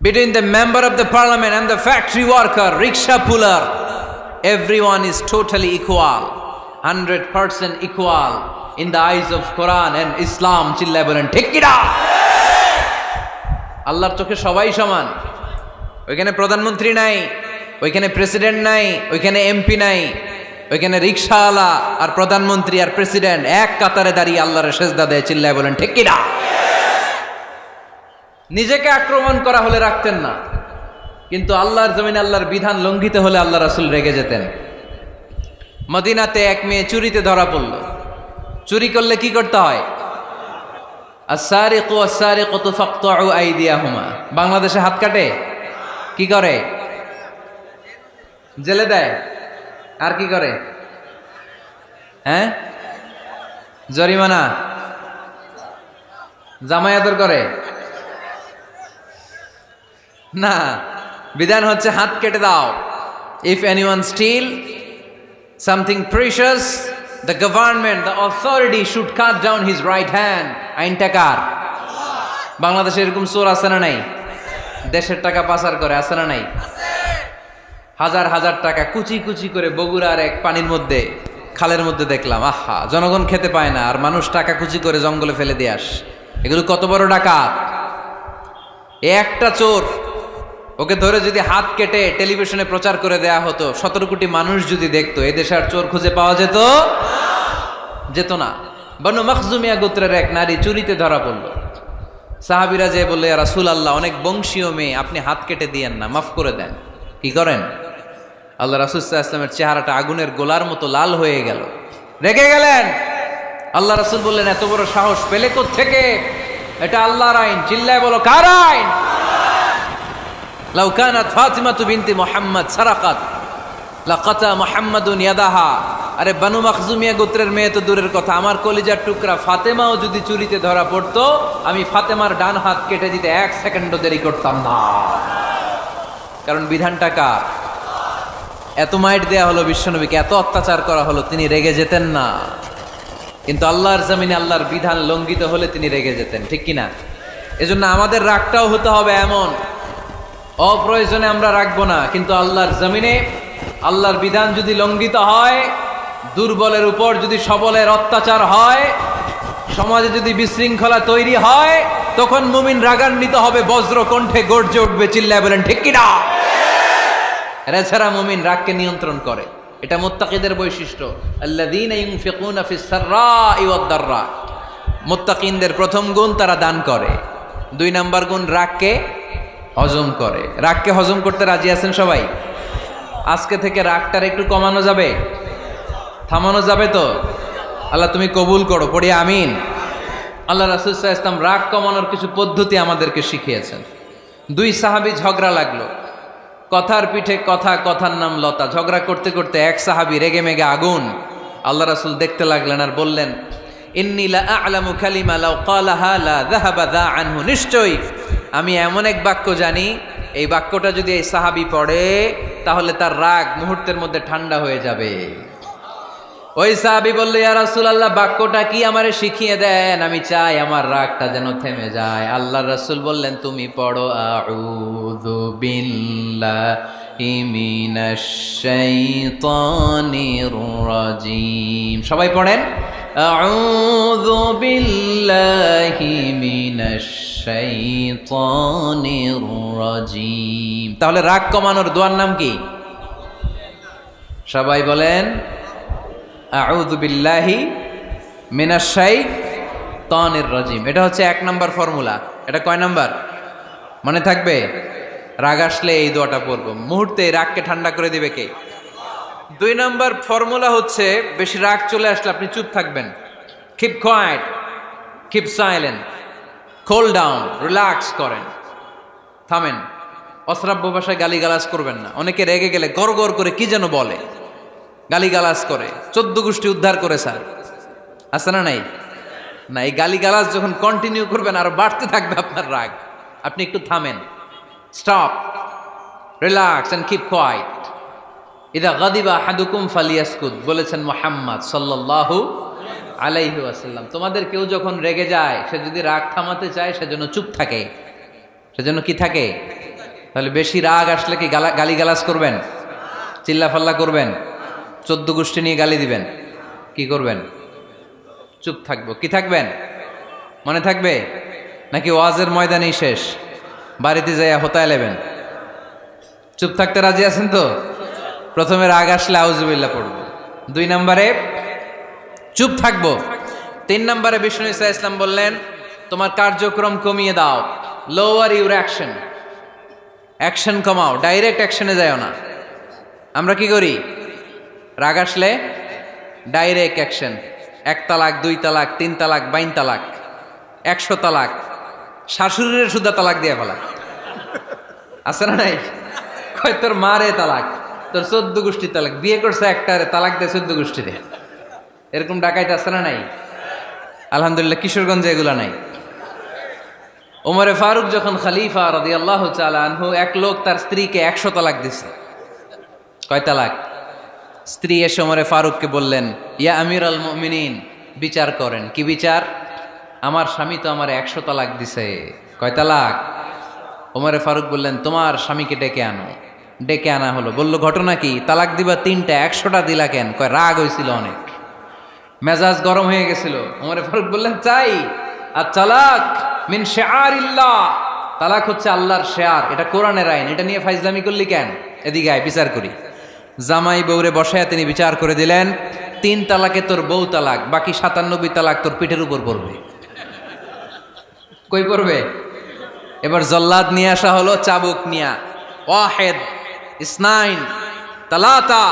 between the member of the parliament and the factory worker, rickshaw puller, everyone is totally equal, 100% equal in the eyes of Quran and Islam. চিল্লায় বলেন ঠিক কি না? আল্লাহর চোখে সবাই সমান। ওইখানে প্রধানমন্ত্রী নাই, ওইখানে প্রেসিডেন্ট নাই, ওইখানে এমপি নাই, ওইখানে রিকশাওয়ালা আর প্রধানমন্ত্রী আর প্রেসিডেন্ট এক কাতারে দাঁড়িয়ে আল্লাহর সেজদা দেয়। চিল্লায় বলেন ঠিক কিনা? নিজেকে আক্রমণ করা হলে রাখতেন না, কিন্তু আল্লাহর জমিনে আল্লাহর বিধান লঙ্ঘিত হলে আল্লাহ রাসূল রেগে যেতেন। মদিনাতে এক মেয়ে চুরিতে ধরা পড়ল। চুরি করলে কি করতে হয়? আস-সারিকু ওয়াস-সারিকাতু ফাকতাউ আইদিয়াহুমা। বাংলাদেশে হাত কাটে, কি করে? জেলে দেয়। আর কি করে? হ্যাঁ, জরিমানা, জামাই আদর করে না। বিধান হচ্ছে হাত কেটে দাও। If anyone steal something precious, the government, the authority should cut down his right hand. আইনটা কার? বাংলাদেশে এরকম চোর আছে না নাই? দেশের টাকা পাচার করে, আছে না নাই? হাজার হাজার টাকা কুচি কুচি করে বগুড়ার এক পানির মধ্যে, খালের মধ্যে দেখলাম। আহা, জনগণ খেতে পায় না আর মানুষ টাকা কুচি করে জঙ্গলে ফেলে দিয়ে আস। এগুলো কত বড় ডাকাত! একটা চোর, ওকে ধরে যদি হাত কেটে টেলিভিশনে প্রচার করে দেয়া হতো, 17 কোটি মানুষ যদি দেখতো, এদেশে আর চোর খুঁজে পাওয়া যেত না। বনু মখজুমিয়া গোত্রের এক নারী চুরিতে ধরা পড়ল। সাহাবীরা যে বললে, ইয়া রাসূলুল্লাহ, অনেক বংশীয় মেয়ে, আপনি হাত কেটে দিয়েন না, মাফ করে দেন। কি করেন? আল্লাহ রাসূল সাল্লাল্লাহু আলাইহি ওয়াসাল্লামের চেহারাটা আগুনের গোলার মতো লাল হয়ে গেল। রেগে গেলেন। আল্লাহ রাসূল বললেন, এত বড় সাহস পেলে কোত্থেকে? এটা আল্লাহর আইন। চিল্লায় বলো, কার আইন? লাউ কানাত ফাতিমাতু বিনতি মুহাম্মদ সারাকাত লাকাতা মুহাম্মাদুন ইয়াদাহা। আরে বনু মখজুমিয়া গোত্রের মেয়ে তো দূরের কথা, আমার কলিজার টুকরা ফাতেমাও যদি চুরিতে ধরা পড়তো, আমি ফাতেমার ডান হাত কেটে দিতে 1 সেকেন্ডও দেরি করতাম না। কারণ বিধানটা কার? এত মাইট দেয়া হলো বিশ্বনবীকে, এত অত্যাচার করা হলো, তিনি রেগে যেতেন না। কিন্তু আল্লাহর জমিনে আল্লাহর বিধান লঙ্ঘিত হলে তিনি রেগে যেতেন। ঠিক কিনা? এজন্য আমাদের রাগটাও হতে হবে এমন, অপ্রয়োজনে আমরা রাখবো না। কিন্তু আল্লাহর জমিনে আল্লাহর বিধান যদি লঙ্ঘিত হয়, দুর্বলের উপর যদি সবলের অত্যাচার হয়, সমাজে যদি বিশৃঙ্খলা তৈরি হয়, তখন মুমিন রাগান্বিত হবে, বজ্র কণ্ঠে গর্জে উঠবে। চিল্লায় বলেন ঠিক কিনা? এছাড়া মুমিন রাগকে নিয়ন্ত্রণ করে। এটা মুত্তাকিদের বৈশিষ্ট্য। আল্লাযীনা ইউনফিকুনা ফিস সাররাই ওয়াদ দাররা। মুত্তাকিনদের প্রথম গুণ, তারা দান করে। 2 নাম্বার গুণ, রাগকে হজম করে। রাগকে হজম করতে রাজি আছেন সবাই? আজকে থেকে রাগটার একটু কমানো যাবে, থামানো যাবে তো? আল্লাহ তুমি কবুল করো, পড়ি আমিন। আল্লাহ রাসূল সাল্লাল্লাহু আলাইহি ওয়াসাল্লাম রাগ কমানোর কিছু পদ্ধতি আমাদেরকে শিখিয়েছেন। 2 সাহাবী ঝগড়া লাগলো, কথার পিঠে কথা, কথার নাম লতা। ঝগড়া করতে করতে এক সাহাবী রেগে মেগে আগুন। আল্লাহ রাসূল দেখতে লাগলেন আর বললেন, ইন্নী লা আ'লামু কালিমা লাউ ক্বালাহা লা যাহাবা যা আনহু। নিশ্চয়ই আমি এমন এক বাক্য জানি, এই বাক্যটা যদি এই সাহাবী পড়ে তাহলে তার রাগ মুহূর্তের মধ্যে ঠান্ডা হয়ে যাবে। ওই সাহাবী বলল, ইয়া রাসূলুল্লাহ, বাক্যটা কি আমারে শিখিয়ে দেন, আমি চাই আমার রাগটা যেন থেমে যায়। আল্লাহর রাসূল বললেন, তুমি পড়ো আউযু বিল্লাহি মিনাশ শাইতানির রাজীম। সবাই পড়েন, আউযু বিল্লাহি মিনাশ শাইতানির রাজীম। তাহলে রাগ কমানোর দোয়ার নাম কি? সবাই বলেন, আউযু বিল্লাহি মিনাশ শাইতানির রাজীম। এটা হচ্ছে 1 নম্বর ফর্মুলা। এটা কয় নাম্বার? মনে থাকবে? রাগ আসলে এই দোয়াটা পড়বো, মুহূর্তে রাগকে ঠান্ডা করে দিবে কে? 2 নম্বর ফর্মুলা হচ্ছে, বেশি রাগ চলে আসলে আপনি চুপ থাকবেন। Keep quiet, keep silent, cool down, relax করেন, থামেন। অশ্রাব্য ভাষায় গালিগালাজ করবেন না। অনেকে রেগে গেলে গড় গড় করে কি যেন বলে, গালিগালাজ করে, 14 গোষ্ঠী উদ্ধার করে স্যার, আছে না নাই? না, এই গালিগালাজ যখন কন্টিনিউ করবেন আরো বাড়তে থাকবে আপনার রাগ। আপনি একটু থামেন, stop, relax and keep quiet. ইদা গাদিবা আহাদুকুম ফালিয়াসকুত, বলেছেন মুহাম্মদ সাল্লাল্লাহু আলাইহি ওয়াসাল্লাম। তোমাদের কেউ যখন রেগে যায়, সে যদি রাগ থামাতে চায় সেজন্য চুপ থাকে। সেজন্য কি থাকে? তাহলে বেশি রাগ আসলে কি গালিগালাজ করবেন, চিল্লাফাল্লা করবেন, 14 গোষ্ঠী নিয়ে গালি দিবেন? কি করবেন? চুপ থাকবো। কি থাকবেন? মনে থাকবে নাকি ওয়াজের ময়দানেই শেষ, বাড়িতে যাইয়া হোতায় লেবেন? চুপ থাকতে রাজি আছেন তো? প্রথমে রাগ আসলে আউযুবিল্লাহ পড়বো, 2 নম্বরে চুপ থাকবো, 3 নম্বরে বিষ্ণু ঈসা ইসলাম বললেন তোমার কার্যক্রম কমিয়ে দাও, লোয়ার ইউর অ্যাকশন, অ্যাকশন কমাও, ডাইরেক্ট অ্যাকশনে যাও না। আমরা কি করি? রাগ আসলে ডাইরেক্ট অ্যাকশন, 1 তালাক, 2 তালাক, 3 তালাক, 22 তালাক, 100 তালাক, শাশুড়ির সুদ্ধা তালাক দিয়ে ফেলা, আছে না নাই? কয় তোর মারে তালাক, তোর 14 গোষ্ঠী তালাক, বিয়ে করছে একটারে তালাক দেয় 14 গোষ্ঠীরে। এরকম ডাকাইতে আছে না নাই? আলহামদুলিল্লাহ কিশোরগঞ্জে এগুলা নাই। ওমরে ফারুক যখন খলিফা রাদিয়াল্লাহু তাআলা আনহু, এক লোক তার স্ত্রীকে 100 তালাক দিছে। কয় তালাক? স্ত্রী এসে ওমরে ফারুককে বললেন, ইয়া আমিরুল মুমিনিন, বিচার করেন। কি বিচার? আমার স্বামী তো আমার 100 তালাক দিছে। কয় তালাক? ওমরে ফারুক বললেন, তোমার স্বামীকে ডেকে আনো। ডেকে আনা হলো। বলল, ঘটনা কি? তালাক দিবা 3টা, 100টা দিলা কেন? কয় রাগ হয়েছিল অনেক, মেজাজ গরম হয়ে গেছিল। ওমরে ফারুক বললেন, চাই আর তালাক মিন শিআরিল্লাহ, তালাক হচ্ছে আল্লাহর শিআর, এটা কোরআনের আইন, এটা নিয়ে ফাইজলামি করলি কেন? এদিকে আয়, বিচার করি। জামাই বউরে বসায়া তিনি বিচার করে দিলেন, 3 তালাকে তোর বউ তালাক, বাকি 97 তালাক তোর পিঠের উপর পড়বে। কই পড়বে? এবার জল্লাদ নিয়ে আসা হলো, চাবুক নিয়া, ওয়াহেদ, ইসনাইন, তালাতা,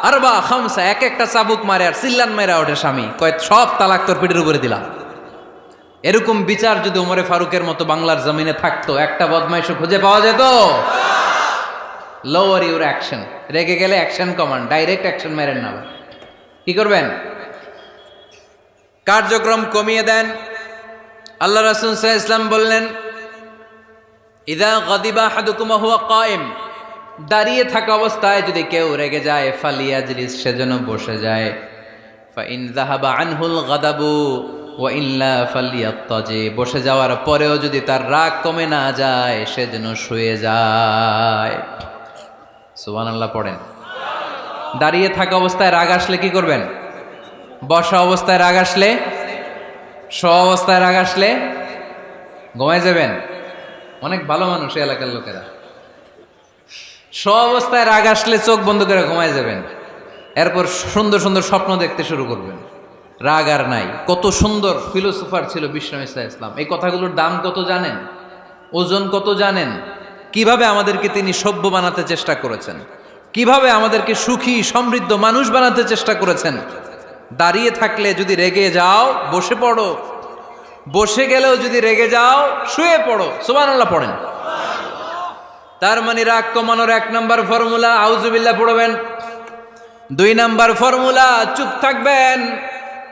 আরবা, খামসা, এক একটা চাবুক মারে আর চিল্লান মেরা ওঠে স্বামী। কয় সব তালাক তোর পিঠের উপরে দিলাম। এরকম বিচার যদি ওমরে ফারুকের মতো বাংলার জমিনে থাকতো, একটা বদমাইশও খুঁজে পাওয়া যেত? লোয়ার ইউর অ্যাকশন, রেগে গেলে অ্যাকশন কমান্ড, ডাইরেক্ট অ্যাকশন মেরেন না। কি করবেন? কার্যক্রম কমিয়ে দেন। আল্লাহ রাসূল সাল্লাল্লাহু আলাইহি ওয়াসাল্লাম বললেন, ইযা গাদিবা আহাদুকুম ওয়া হুয়া কায়েম, দাঁড়িয়ে থাকা অবস্থায় যদি কেউ রেগে যায়, ফালিয়াজলিস, সেজন্য বসে যায়। ফা ইন যাহাবা আনহুল গাদাবু ওয়া ইল্লা ফালিয়াত্তাজি, বসে যাওয়ার পরেও যদি তার রাগ কমে না যায়, সেজন্য শুয়ে যায়। সুবহানাল্লাহ পড়েন। দাঁড়িয়ে থাকা অবস্থায় রাগ আসলে কি করবেন? বসা অবস্থায় রাগ আসলে, শোয়া অবস্থায় রাগ আসলে ঘুমায় যাবেন। অনেক ভালো মানুষ এই এলাকার লোকেরা। শোয়া অবস্থায় রাগ আসলে চোখ বন্ধ করে ঘুমায় যাবেন, এরপর সুন্দর সুন্দর স্বপ্ন দেখতে শুরু করবেন। রাগ আর নাই। কত সুন্দর ফিলোসোফার ছিল বিষ্ণু ঈসা ইসলাম। এই কথাগুলোর দাম কত জানেন? ওজন কত জানেন? কিভাবে আমাদেরকে তিনি সভ্য বানাতে চেষ্টা করেছেন, কিভাবে আমাদেরকে সুখী সমৃদ্ধ মানুষ বানাতে চেষ্টা করেছেন। দাঁড়িয়ে থাকলে যদি রেগে যাও, বসে পড়ো। বসে গেলেও যদি রেগে যাও, শুয়ে পড়ো। সুবহানাল্লাহ পড়েন। তার মানে রাগ কমানোর 1 নম্বর ফর্মুলা আউযুবিল্লাহ পড়বেন, 2 নম্বর ফর্মুলা চুপ থাকবেন,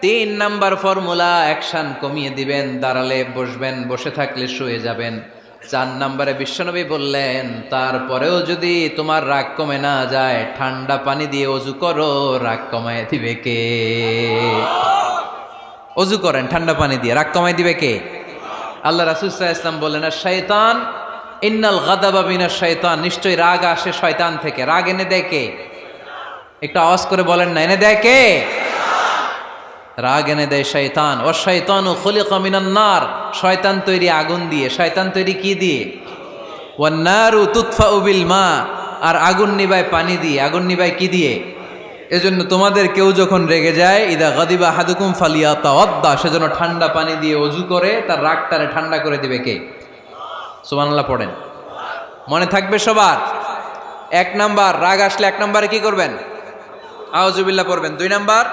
3 নম্বর ফর্মুলা অ্যাকশন কমিয়ে দিবেন, দাঁড়ালে বসবেন, বসে থাকলে শুয়ে যাবেন। 4 নম্বরে বিশ্বনবী বললেন, তারপরেও যদি তোমার রাগ কমে না যায়, ঠান্ডা পানি দিয়ে ওযু করো, রাগ কমায় দিবে কে? ওযু করেন ঠান্ডা পানি দিয়ে, রাগ কমায় দিবে কে? আল্লাহ রাসূল সাল্লাল্লাহু আলাইহি ওয়াসাল্লাম বললেন, শাইতান ইন্নাল গাদাবা মিনাশ শাইতান, নিশ্চয়ই রাগ আসে শয়তান থেকে। রাগ এনে দেয় কে? একটু আওয়াজ করে বলেন না, এনে দেয় কে? রাগ এনে দেয় শয়তান। ও শয়তানু খুলিকা মিনান নার, শয়তান তৈরি আগুন দিয়ে। শয়তান তৈরি কি দিয়ে? ওয়ান নারু তুতফাউ বিল মা, আর আগুন নিবায় পানি দিয়ে। আগুন নিবায় কি দিয়ে? এজন্য তোমাদের কেউ যখন রেগে যায়, ইদা গাদিবা আহাদুকুম ফালিয়াতাওয়াদ্দা, সেজন্য ঠান্ডা পানি দিয়ে ওযু করে তার রাগটারে ঠান্ডা করে দিবে কে? সুবহানাল্লাহ পড়েন। মনে থাকবে সবার? 1 নাম্বার, রাগ আসলে 1 নাম্বারে কি করবেন? আউযুবিল্লাহ পড়বেন। 2 নাম্বার,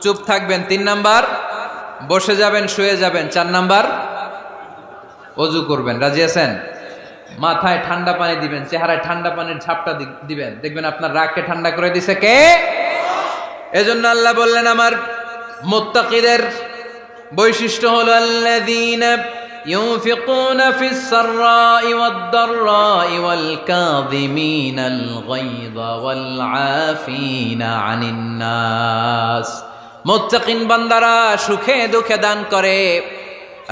চুপ থাকবেন। 3 নাম্বার, বসে যাবেন, শুয়ে যাবেন। 4 নাম্বার, ওযু করবেন। রাজি আছেন? মাথায় ঠান্ডা পানি দিবেন, চেহারায় ঠান্ডা পানির ঝাপটা দিবেন, দেখবেন আপনার রাগকে ঠান্ডা করে দিছে কে? এজন্য আল্লাহ বললেন আমার মুত্তাকিদের বৈশিষ্ট্য হলো আল্লাযীনা ইউনফিকুনা ফিস সাররাই ওয়াদ দাররাই ওয়াল কাযিমিনাল গায়যা ওয়াল আফিনা আনিন নাস। মুত্তাকিন বান্দারা সুখে দুঃখে দান করে,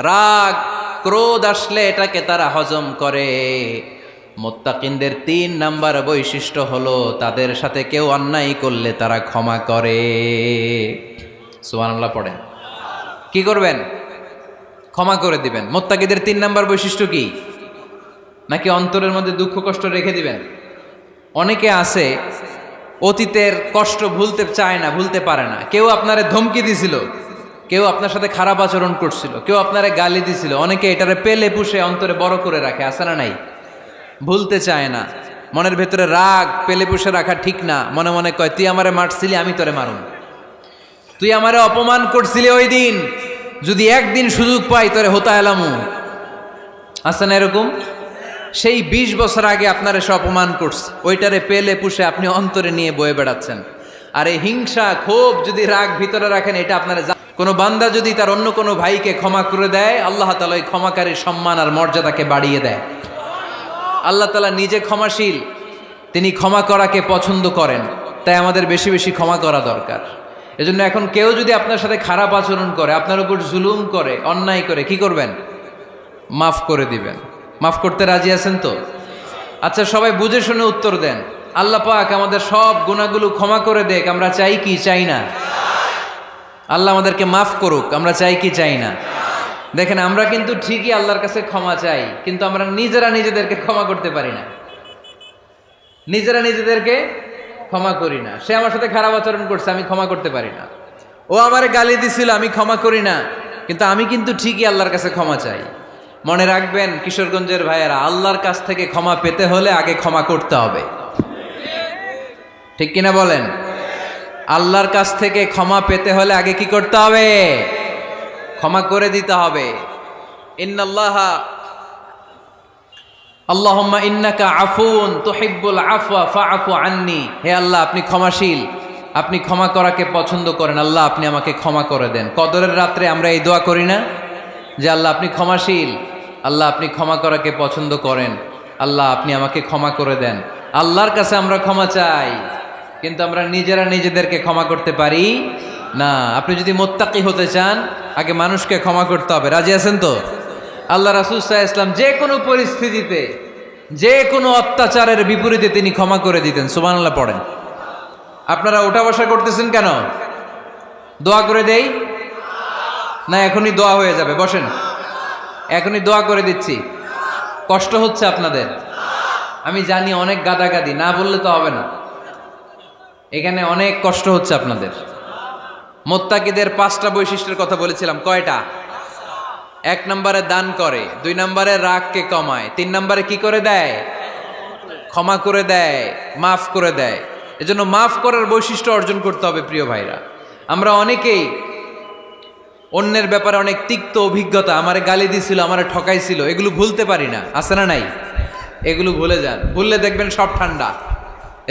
রাগ ক্রোধ আসলে এটাকে তারা হজম করে। মুত্তাকিনদের 3 নাম্বার বৈশিষ্ট্য হলো তাদের সাথে কেউ অন্যায় করলে তারা ক্ষমা করে। সুবহানাল্লাহ পড়েন। কি করবেন? ক্ষমা করে দিবেন। মুত্তাকিদের 3 নাম্বার বৈশিষ্ট্য কি? নাকি অন্তরের মধ্যে দুঃখ কষ্ট রেখে দিবেন? অনেকে আছে অতীতের কষ্ট ভুলতে চায় না, ভুলতে পারে না। কেউ আপনারে ধমকি দিছিল, কেউ আপনার সাথে খারাপ আচরণ করছিল, কেউ আপনারে গালি দিছিল, অনেকে এটারে পেলে পুষে অন্তরে বড় করে রাখে, আছে না নাই? ভুলতে চায় না। মনের ভেতরে রাগ পেলে পুষে রাখা ঠিক না। মনে মনে কয় তুই আমারে মারছিলি, আমি তোরে মারুম। তুই আমারে অপমান করছিলি ওই দিন, যদি একদিন সুযোগ পাই তোরে হতা এলামু। আছে না এরকম? সেই 20 বছর আগে আপনারে সে অপমান করছে, ওইটারে পেলে পুষে আপনি অন্তরে নিয়ে বয়ে বেড়াচ্ছেন। আর এই হিংসা ক্ষোভ যদি রাগ ভিতরে রাখেন, এটা আপনারা কোনো বান্দা যদি তার অন্য কোনো ভাইকে ক্ষমা করে দেয়, আল্লাহ তাআলা ওই ক্ষমাকারীর সম্মান আর মর্যাদাকে বাড়িয়ে দেয়। আল্লাহ তাআলা নিজে ক্ষমাশীল, তিনি ক্ষমা করাকে পছন্দ করেন। তাই আমাদের বেশি বেশি ক্ষমা করা দরকার। এজন্য এখন কেউ যদি আপনার সাথে খারাপ আচরণ করে, আপনার উপর জুলুম করে, অন্যায় করে, কি করবেন? মাফ করে দিবেন। মাফ করতে রাজি আছেন তো? আচ্ছা, সবাই বুঝে শুনে উত্তর দেন। আল্লাহ পাক আমাদের সব গুনাহগুলো ক্ষমা করে দেখ, আমরা চাই কি চাই না? আল্লাহ আমাদেরকে মাফ করুক, আমরা চাই কি চাই না? দেখেন, আমরা কিন্তু ঠিকই আল্লাহর কাছে ক্ষমা চাই, কিন্তু আমরা নিজেরা নিজেদেরকে ক্ষমা করতে পারি না। নিজেরা নিজেদেরকে ক্ষমা করি না। সে আমার সাথে খারাপ আচরণ করছে, আমি ক্ষমা করতে পারি না। ও আমারে গালি দিছিল, আমি ক্ষমা করি না, কিন্তু আমি কিন্তু ঠিকই আল্লাহর কাছে ক্ষমা চাই। মনে রাখবেন কিশোরগঞ্জের ভাইয়েরা, আল্লাহর কাছ থেকে ক্ষমা পেতে হলে আগে ক্ষমা করতে হবে। ঠিক কিনা বলেন? আল্লাহর কাছ থেকে ক্ষমা পেতে হলে আগে কি করতে হবে? ক্ষমা করে দিতে হবে। ইন্নাল্লাহা আল্লাহুম্মা ইন্নাকা আফুন তুহিব্বুল আফওয়া ফাআফু আন্নি। হে আল্লাহ, আপনি ক্ষমাশীল, আপনি ক্ষমা করাকে পছন্দ করেন। আল্লাহ, আপনি আমাকে ক্ষমা করে দেন। কদরের রাত্রে আমরা এই দোয়া করি না যে আল্লাহ আপনি ক্ষমাশীল, আল্লাহ আপনি ক্ষমা করাকে পছন্দ করেন, আল্লাহ আপনি আমাকে ক্ষমা করে দেন। আল্লাহর কাছে আমরা ক্ষমা চাই, কিন্তু আমরা নিজেরা নিজেদেরকে ক্ষমা করতে পারি না। আপনি যদি মুত্তাকি হতে চান, আগে মানুষকে ক্ষমা করতে হবে। রাজি আছেন তো? আল্লাহ রাসূল সাল্লাল্লাহু আলাইহি ওয়াসাল্লাম যে কোনো পরিস্থিতিতে, যে কোনো অত্যাচারের বিপরীতে তিনি ক্ষমা করে দিতেন। সুবহানাল্লাহ পড়েন। আপনারা ওঠা বসা করতেছেন কেন? দোয়া করে দেই না? এখনই দোয়া হয়ে যাবে, বসেন। এখনই দোয়া করে দিচ্ছি। কষ্ট হচ্ছে আপনাদের? আমি জানি অনেক গাদাগাদি, না বললে তো হবে না। এখানে অনেক কষ্ট হচ্ছে আপনাদের। মুত্তাকিদের 5টা বৈশিষ্ট্যের কথা বলেছিলাম, কয়টা? 1 নম্বরে দান করে, 2 নম্বরে রাগকে কমায়, 3 নম্বরে কি করে দেয়? ক্ষমা করে দেয়, মাফ করে দেয়। এজন্য মাফ করার বৈশিষ্ট্য অর্জন করতে হবে প্রিয় ভাইরা। আমরা অনেকেই অন্যের ব্যাপারে অনেক তিক্ত অভিজ্ঞতা, আমারে গালি দিছিল, আমারে ঠকাইছিল, এগুলো ভুলতে পারি না। আছে না নাই? এগুলো ভুলে যান। ভুললে দেখবেন সব ঠান্ডা,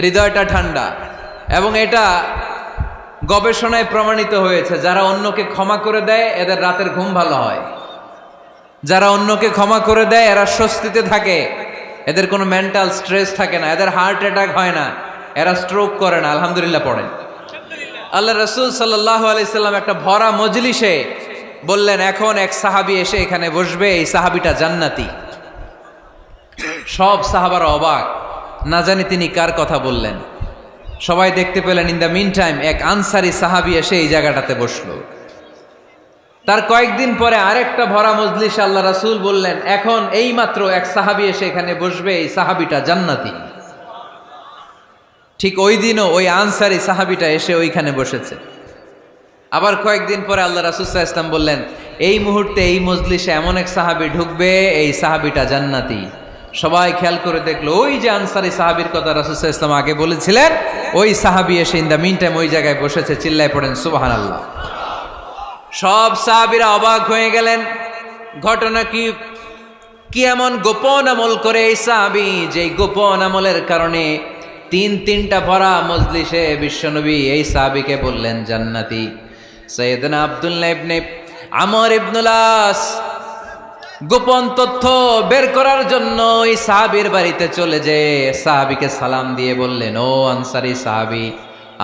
হৃদয়টা ঠান্ডা। এবং এটা গবেষণায় প্রমাণিত হয়েছে, যারা অন্যকে ক্ষমা করে দেয় এদের রাতের ঘুম ভালো হয়। যারা অন্যকে ক্ষমা করে দেয় এরা স্বস্তিতে থাকে, এদের কোনো মেন্টাল স্ট্রেস থাকে না, এদের হার্ট অ্যাটাক হয় না, এরা স্ট্রোক করে না। আলহামদুলিল্লাহ পড়েন। আল্লাহ রাসূল সাল্লাল্লাহু আলাইহি সাল্লাম একটা ভরা মজলিসে বললেন, এখন এক সাহাবী এসে এখানে বসবে, এই সাহাবীটা জান্নাতি। সব সাহাবারা অবাক, না জানি তিনি কার কথা বললেন। সবাই দেখতে পেলেন ইন দ্য মিন টাইম এক আনসারি সাহাবী এসে এই জায়গাটাতে বসলো। তার কয়েকদিন পরে আরেকটা ভরা মজলিসে আল্লাহ রাসূল বললেন, এখন এই মাত্র এক সাহাবী এসে এখানে বসবে, এই সাহাবীটা জান্নাতি। ঠিক ওই দিনও ওই আনসারি সাহাবীটা এসে ওইখানে বসেছে। আবার কয়েকদিন পরে আল্লাহ রাসূল সাল্লাল্লাহু আলাইহি ওয়াসাল্লাম বললেন, এই মুহূর্তে এই মজলিসে এমন এক সাহাবী ঢুকবে, এই সাহাবীটা জান্নাতি। সবাই খেয়াল করে দেখলো ওই যে আনসারী সাহাবীর কথা রাসূল সাল্লাল্লাহু আলাইহি ওয়াসাল্লাম আগে বলেছিলেন, ওই সাহাবী এসে ইন দ্য মিন টাইম ওই জায়গায় বসেছে। চিল্লায় পড়েন সুবহানাল্লাহ। সব সাহাবীরা অবাক হয়ে গেলেন। ঘটনা কি এমন গোপন আমল করে এই সাহাবী, যেই গোপন আমলের কারণে তিনটা ভরা মজলিসে বিশ্বনবী এই সাহাবীকে বললেন জান্নাতি। সাইয়েদনা আব্দুল্লাহ ইবনে আমর ইবনুল আস গোপন তথ্য বের করার জন্য এই সাহাবীর বাড়িতে চলে যেয়ে সাহাবীকে সালাম দিয়ে বললেন, ও আনসারী সাহাবী,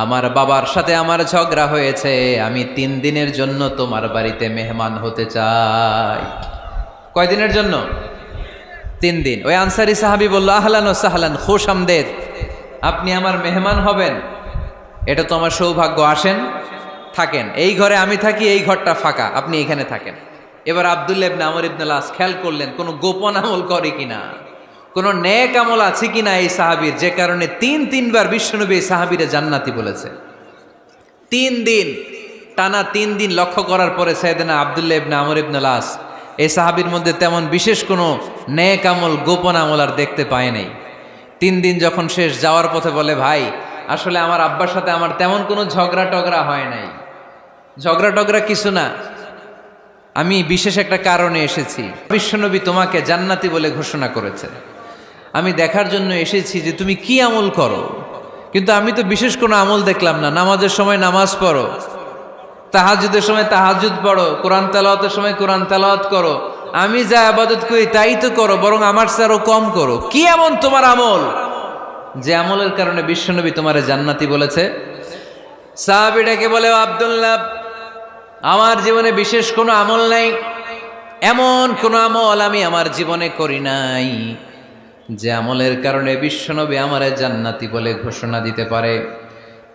আমার বাবার সাথে আমার ঝগড়া হয়েছে, আমি 3 দিনের জন্য তোমার বাড়িতে মেহমান হতে চাই। কয়দিনের জন্য? 3 দিন। ওই আনসারী সাহাবী বলল, আহলান ও সাহলান, খুশ আমদেদ, আপনি আমার মেহমান হবেন, এটা তো আমার সৌভাগ্য। আসেন, থাকেন, এই ঘরে আমি থাকি, এই ঘরটা ফাঁকা, আপনি এখানে থাকেন। এবার আব্দুল্লাহ ইবনে আমর ইবনুল আস খেয়াল করলেন কোনো গোপন আমল করে কিনা, কোনো নেক আমল আছে কিনা এই সাহাবীর, যে কারণে 3বার বিশ্বনবী এই সাহাবীরে জান্নাতি বলেছে। 3 দিন টানা 3 দিন লক্ষ্য করার পরে সাইয়েদনা আব্দুল্লাহ ইবনে আমর ইবনুল আস এই সাহাবীর মধ্যে তেমন বিশেষ কোনো নেক আমল, গোপন আমল আর দেখতে পায় নাই। 3 দিন যখন শেষ, যাওয়ার পথে বলে, ভাই আসলে আমার আব্বার সাথে আমার তেমন কোনো ঝগড়া টগড়া হয় নাই, ঝগড়া টগড়া কিছু না, আমি বিশেষ একটা কারণে এসেছি। বিশ্বনবী তোমাকে জান্নাতি বলে ঘোষণা করেছে, আমি দেখার জন্য এসেছি যে তুমি কি আমল করো, কিন্তু আমি তো বিশেষ কোনো আমল দেখলাম না। নামাজের সময় নামাজ পড়ো, তাহাজ্জুদের সময় তাহাজ্জুদ পড়ো, কোরআন তেলাওয়াতের সময় কোরআন তেলাওয়াত করো, আমি যা ইবাদত করি তাই তো করো, বরং আমার চেয়ে আরো কম করো। কি এমন তোমার আমল যে আমলের কারণে বিশ্বনবী তোমারে জান্নাতি বলেছে? সাহাবীটাকে বলে, আব্দুল্লাহ, আমার জীবনে বিশেষ কোনো আমল নাই, এমন কোনো আমল আমি আমার জীবনে করি নাই যে আমলের কারণে বিশ্বনবী আমারে জান্নাতি বলে ঘোষণা দিতে পারে।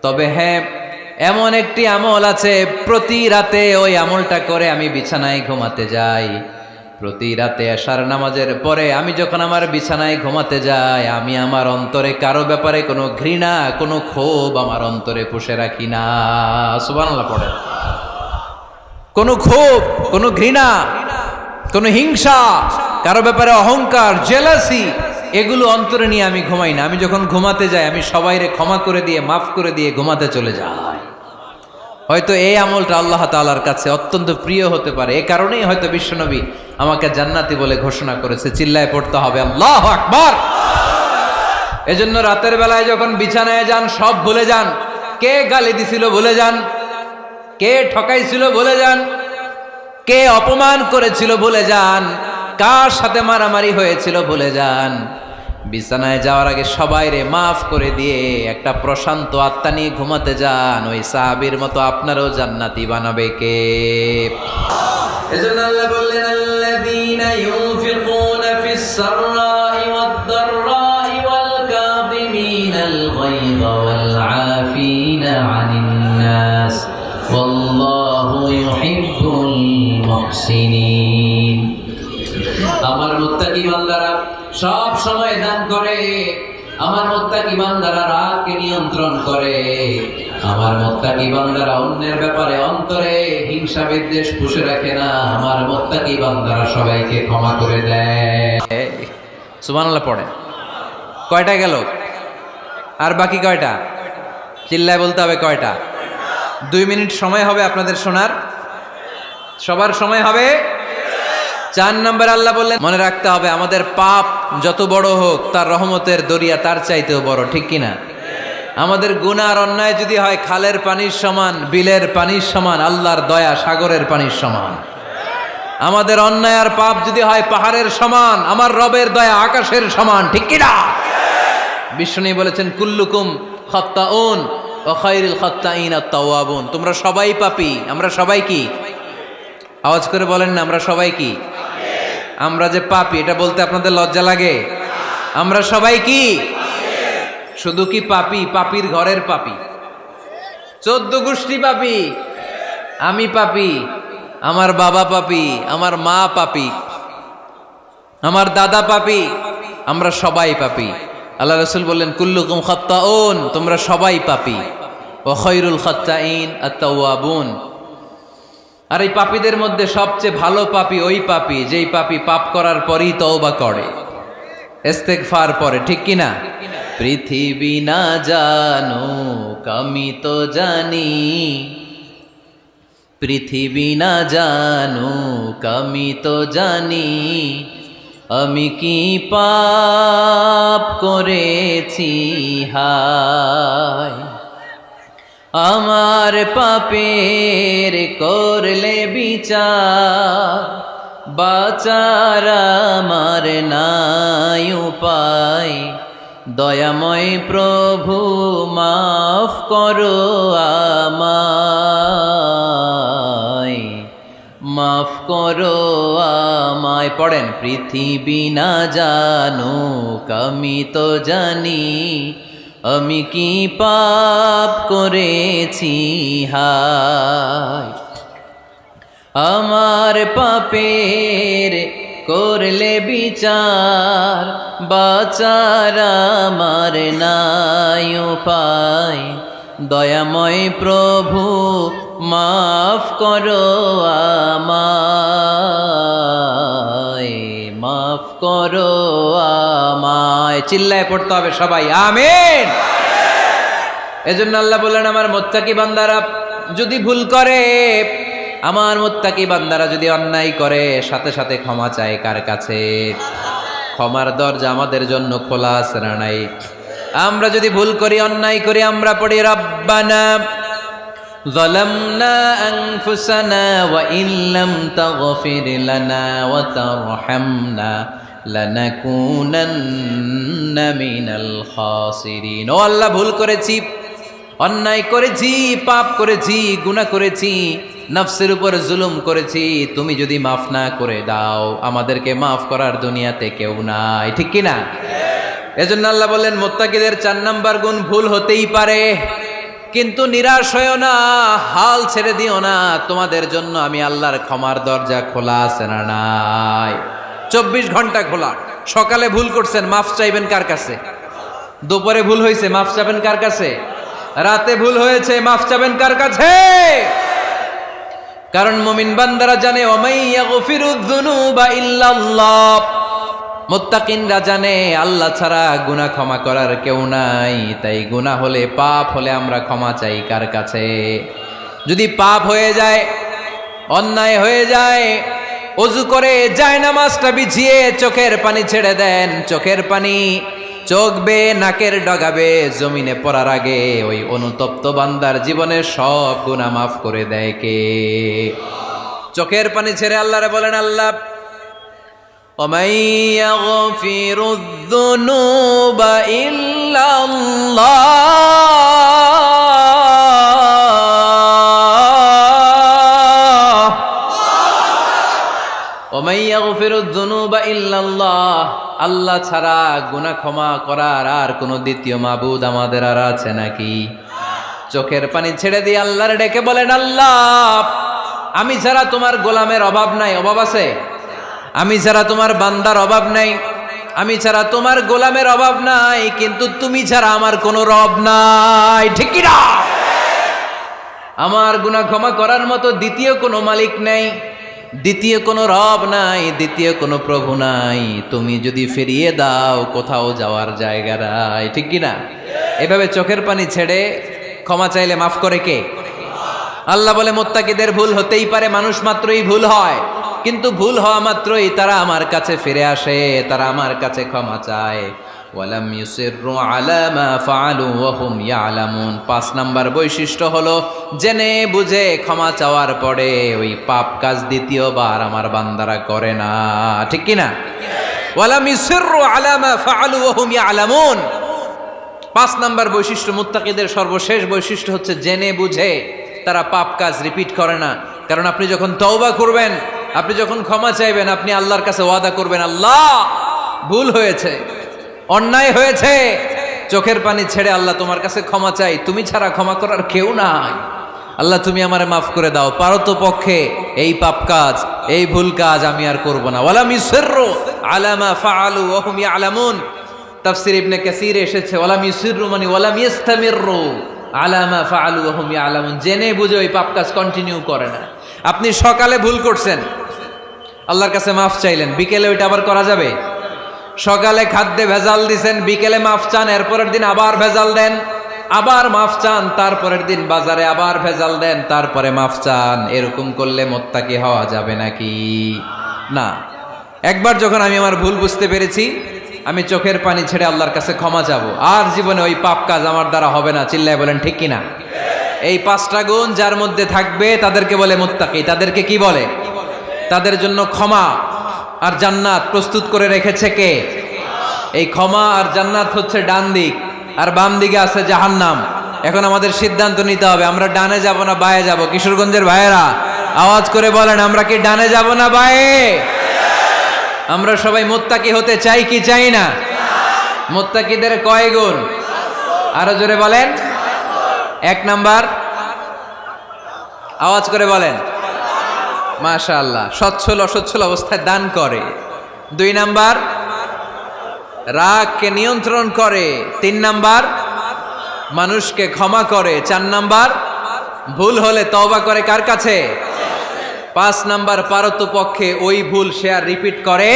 তবে হ্যাঁ, এমন একটি আমল আছে, প্রতি রাতে ওই আমলটা করে আমি বিছানায় ঘুমাতে যাই। প্রতি রাতে এশার নামাজের পরে আমি যখন আমার বিছানায় ঘুমাতে যাই, আমি আমার অন্তরে কারো ব্যাপারে কোনো ঘৃণা, কোনো ক্ষোভ আমার অন্তরে পুষে রাখি না। সুবহানাল্লাহ পড়ে। কোনো ক্ষোভ, কোনো ঘৃণা, কোনো হিংসা, কারো ব্যাপারে অহংকার, জেলাসি, এগুলো অন্তরে নিয়ে আমি ঘুমাই না। আমি যখন ঘুমাতে যাই, আমি সবাইরে ক্ষমা করে দিয়ে, মাফ করে দিয়ে ঘুমাতে চলে যাই। হয়তো এই আমলটা আল্লাহ তাআলার কাছে অত্যন্ত প্রিয় হতে পারে, এই কারণেই হয়তো বিশ্বনবী আমাকে জান্নাতি বলে ঘোষণা করেছে। চিল্লায় পড়তে হবে আল্লাহু আকবার। এজন্য রাতের বেলায় যখন বিছানায় যান, সব ভুলে যান। কে গালি দিছিল ভুলে যান, কে ঠকাইছিল ভুলে যান, কে অপমান করেছিল ভুলে যান, কার সাথে মারামারি হয়েছিল ভুলে যান। বিছানায় যাওয়ার আগে সবাইরে মাফ করে দিয়ে একটা প্রশান্ত আত্মা নিয়ে ঘুমাতে যান। ওই সাহাবীর মতো আপনারও জান্নাতি বানাবে কে? এজন্য আল্লাহ বললেন, আল্লাযীনা ইউনফিকুনা ফিস সাররাই ওয়াদ দাররাই ওয়াল কাযিমিনাল গায়যা ওয়াল আফিনা আনিন নাস ওয়াল্লাহু ইউহিব্বুল মুহসিনিন। আমার মুত্তাকি বান্দারা সব সময় দান করে, আমার মুত্তাকি বান্দারা রাগকে নিয়ন্ত্রণ করে, আমার মুত্তাকি বান্দারা অন্যের ব্যাপারে অন্তরে হিংসা বিদ্বেষ পুষে রাখে না, আমার মুত্তাকি বান্দারা সবাইকে ক্ষমা করে দেয়। সুবহানাল্লাহ পড়ে। কয়টা গেল? আর বাকি কয়টা? চিল্লায় বলতে হবে কয়টা? 2 মিনিট সময় হবে আপনাদের শোনার। সবার সময় হবে। 4 নম্বর আল্লাহ বললেন, মনে রাখতে হবে আমাদের পাপ যত বড় হোক, তার রহমতের দরিয়া তার চাইতেও বড়, ঠিক কিনা? আমাদের গুনাহ আর অন্যায় যদি হয় খালের পানির সমান, বিলের পানির সমান, আল্লাহর দয়া সাগরের পানির সমান। আমাদের অন্যায় আর পাপ যদি হয় পাহাড়ের সমান, আমার রবের দয়া আকাশের সমান, ঠিক কিনা? বিষ্ণু বলেছেন, কুল্লুকুম খাত্তাউন ওয়া খায়রুল খাত্তাইন আত-তাওয়াবুন। তোমরা সবাই পাপী। আমরা সবাই কি? আওয়াজ করে বলেন না, আমরা সবাই কি? আমরা যে পাপী, এটা বলতে আপনাদের লজ্জা লাগে? আমরা সবাই কি? শুধু কি পাপী? পাপীর ঘরের পাপী, 14 গোষ্ঠী পাপী। আমি পাপী, আমার বাবা পাপী, আমার মা পাপী, আমার দাদা পাপী, আমরা সবাই পাপী। আল্লাহ রাসূল বললেন, কুল্লুকুম খাত্তাউন, তোমরা সবাই পাপী, ওয়া খায়রুল খাত্তাইন আত-তাওয়াবুন। আর এই পাপীদের মধ্যে সবচেয়ে ভালো পাপী ওই পাপী যেই পাপী পাপ করার পরই তওবা করে। ইস্তেগফার পরে, ঠিক কিনা? পৃথিবী না জানুক আমি তো জানি, পৃথিবী না জানুক আমি তো জানি, আমি কি পাপ করেছি হায়। আমার পাপের করলে বিচার, বাঁচার আমার নাই উপায়। দয়াময় প্রভু মাফ করো আমায়, মাফ করো আমায়। পড়েন, পৃথিবী না জানুক আমি তো জানি, আমি কি পাপ করেছি হায়। আমার পাপের করলে বিচার, বাঁচার আমার নাই উপায়। দয়াময় প্রভু মাফ করো আমায়, মাফ করো আমায়। চিল্লায় পড়তে হবে সবাই, আমিন। এজন্য আল্লাহ বললেন, আমার মুত্তাকি বান্দারা যদি ভুল করে, আমার মুত্তাকি বান্দারা যদি অন্যায় করে, সাথে সাথে ক্ষমা চায় কার কাছে? ক্ষমার দরজা আমাদের জন্য খোলা আছে না নাই? আমরা যদি ভুল করি, অন্যায় করি, আমরা পড়ি রব্বানা যালামনা আনফুসানা ওয়া ইল্লাম তাগফির লানা ওয়া তারহামনা লানাকুনান্না মিনাল খাসিরিন। ও আল্লাহ, ভুল করেছি, অন্যায় করেছি, পাপ করেছি, গুনাহ করেছি, নফসের উপর জুলুম করেছি। তুমি যদি মাফ না করে দাও, আমাদেরকে মাফ করার দুনিয়াতে কেউ নাই, ঠিক কিনা? এজন্য আল্লাহ বললেন, মুত্তাকিদের 4 নাম্বার গুণ, ভুল হতেই পারে কিন্তু নিরাশ হয়েও না, হাল ছেড়ে দিও না। তোমাদের জন্য আমি আল্লাহর ক্ষমার দরজা খোলা আছে না নাই? 24 ঘন্টা খোলা। সকালে ভুল করছেন, মাফ চাইবেন কার কাছে? দুপুরে ভুল হয়েছে, মাফ চাইবেন কার কাছে? রাতে ভুল হয়েছে, মাফ চাইবেন কার কাছে? কারণ মুমিন বান্দারা জানে, ওয়ামাইয়া গফিরুয যুনুবা ইল্লাল্লাহ। মুত্তাকিনরা জানে, আল্লাহ ছাড়া গুনাহ ক্ষমা করার কেউ নাই। তাই গুনাহ হলে, পাপ হলে আমরা ক্ষমা চাই কার কাছে? যদি পাপ হয়ে যায়, অন্যায় হয়ে যায়, ওযু করে জায়নামাজটা বিছিয়ে চোখের পানি ছেড়ে দেন। চোখের পানি চোখ বেয়ে নাকের ডগাবে জমিনে পড়ার আগে ওই অনুতপ্ত বান্দার জীবনের সব গুনাহ মাফ করে দেয় কে? চোখের পানি ছেড়ে আল্লাহরে বলেন, আল্লাহ وَمَن يَغْفِرُ الذُّنُوبَ إِلَّا اللَّهُ وَمَن يَغْفِرُ الذُّنُوبَ إِلَّا اللَّهُ। আল্লাহ ছাড়া গুনাহ ক্ষমা করার আর কোনো দ্বিতীয় মাবুদ আমাদের আর আছে নাকি? চোখের পানি ছেড়ে দিয়ে আল্লাহর ডেকে বলেন, আল্লাহ আমি ছাড়া তোমার গোলামের অভাব নাই। অভাব আছে? আমি ছাড়া তোমার বান্দার অভাব নাই, আমি ছাড়া তোমার গোলামের অভাব নাই, কিন্তু তুমি ছাড়া আমার কোনো রব নাই, ঠিক কি না? আমার গুনাহ ক্ষমা করার মতো দ্বিতীয় কোনো মালিক নাই, দ্বিতীয় কোনো রব নাই, দ্বিতীয় কোনো প্রভু নাই। তুমি যদি ফিরিয়ে দাও, কোথাও যাওয়ার জায়গা নাই, ঠিক কি না? এভাবে চোখের পানি ছেড়ে ক্ষমা চাইলে মাফ করে কে? আল্লাহ বলে, মুত্তাকিদের ভুল হতেই পারে, মানুষ মাত্রই ভুল হয়, কিন্তু ভুল হওয়া মাত্রই তারা আমার কাছে ফিরে আসে, তারা আমার কাছে ক্ষমা চায়। ওয়ালাম ইউসিররু আলা মা ফাআলু ওয়া হুম ইয়ালামুন। 5 নাম্বার বৈশিষ্ট্য হলো, জেনে বুঝে ক্ষমা চাওয়ার পরে ওই পাপ কাজ দ্বিতীয়বার আমার বান্দারা করে না, ঠিক কি না? ওয়ালাম ইউসিররু আলা মা ফাআলু ওয়া হুম ইয়ালামুন। 5 নাম্বার বৈশিষ্ট্য, মুত্তাকিদের সর্বশেষ বৈশিষ্ট্য হচ্ছে জেনে বুঝে তারা পাপ কাজ রিপিট করে না। কারণ আপনি যখন তওবা করবেন, আপনি যখন ক্ষমা চাইবেন, আপনি আল্লাহর কাছে ওয়াদা করবেন, আল্লাহ ভুল হয়েছে, অন্যায় হয়েছে, চোখের পানি ছেড়ে আল্লাহ তোমার কাছে ক্ষমা চাই, তুমি ছাড়া ক্ষমা করার কেউ নাই। আল্লাহ তুমি আমারে মাফ করে দাও, পারতো পক্ষে এই পাপ কাজ, এই ভুল কাজ আমি আর করব না। ওয়ালাম ইউসিররু আলা মা ফাআলু ওয়া হুম ইয়ালামুন। তাফসীর ইবনে কাসীর এসেছে, ওয়ালাম ইউসিররু মানে ওয়ালাম ইস্তামিররু আলা মা ফাআলু ওয়া হুম ইয়ালামুন। জেনে বুঝে ওই পাপ কাজ কন্টিনিউ করে না। আপনি সকালে ভুল করছেন, আল্লাহর কাছে মাফ চাইলেন, বিকেলে ওইটা আবার করা যাবে? সকালে খাদ্যে ভেজাল দিছেন, বিকেলে মাফ চান, এরপরের দিন আবার ভেজাল দেন, আবার মাফ চান, তারপরের দিন বাজারে আবার ভেজাল দেন, তারপরে মাফ চান। এরকম করলে মুত্তাকি হওয়া যাবে নাকি? না। একবার যখন আমি আমার ভুল বুঝতে পেরেছি, আমি চোখের পানি ছেড়ে আল্লাহর কাছে ক্ষমা চাবো। আর জীবনে ওই পাপ কাজ আমার দ্বারা হবে না। চিল্লায় বলেন ঠিক কিনা? এই 5টা গুণ যার মধ্যে থাকবে তাদেরকে বলে মুত্তাকি। তাদেরকে কি বলে? তাদের জন্য ক্ষমা আর জান্নাত প্রস্তুত করে রেখেছে কে? এই ক্ষমা আর জান্নাত হচ্ছে ডান দিক, আর বাম দিকে আছে জাহান্নাম। এখন আমাদের সিদ্ধান্ত নিতে হবে, আমরা ডানে যাব না বায়ে যাব। কিশোরগঞ্জের ভাইয়েরা আওয়াজ করে বলেন, আমরা কি ডানে যাব না বায়ে? আমরা সবাই মুত্তাকি হতে চাই কি চাই না? মুত্তাকিদের কয় গুণ? আরো জোরে বলেন। 1 নাম্বার, আওয়াজ করে বলেন। মাশাআল্লাহ, সচ্ছল অসচ্ছল অবস্থায় দান করে। 2 নাম্বার, রাগকে নিয়ন্ত্রণ করে। 3 নাম্বার, মানুষকে ক্ষমা করে। 4 নাম্বার, ভুল হলে তওবা করে কার কাছে? 5 নাম্বার, পারতপক্ষে ওই ভুল সে আর রিপিট করে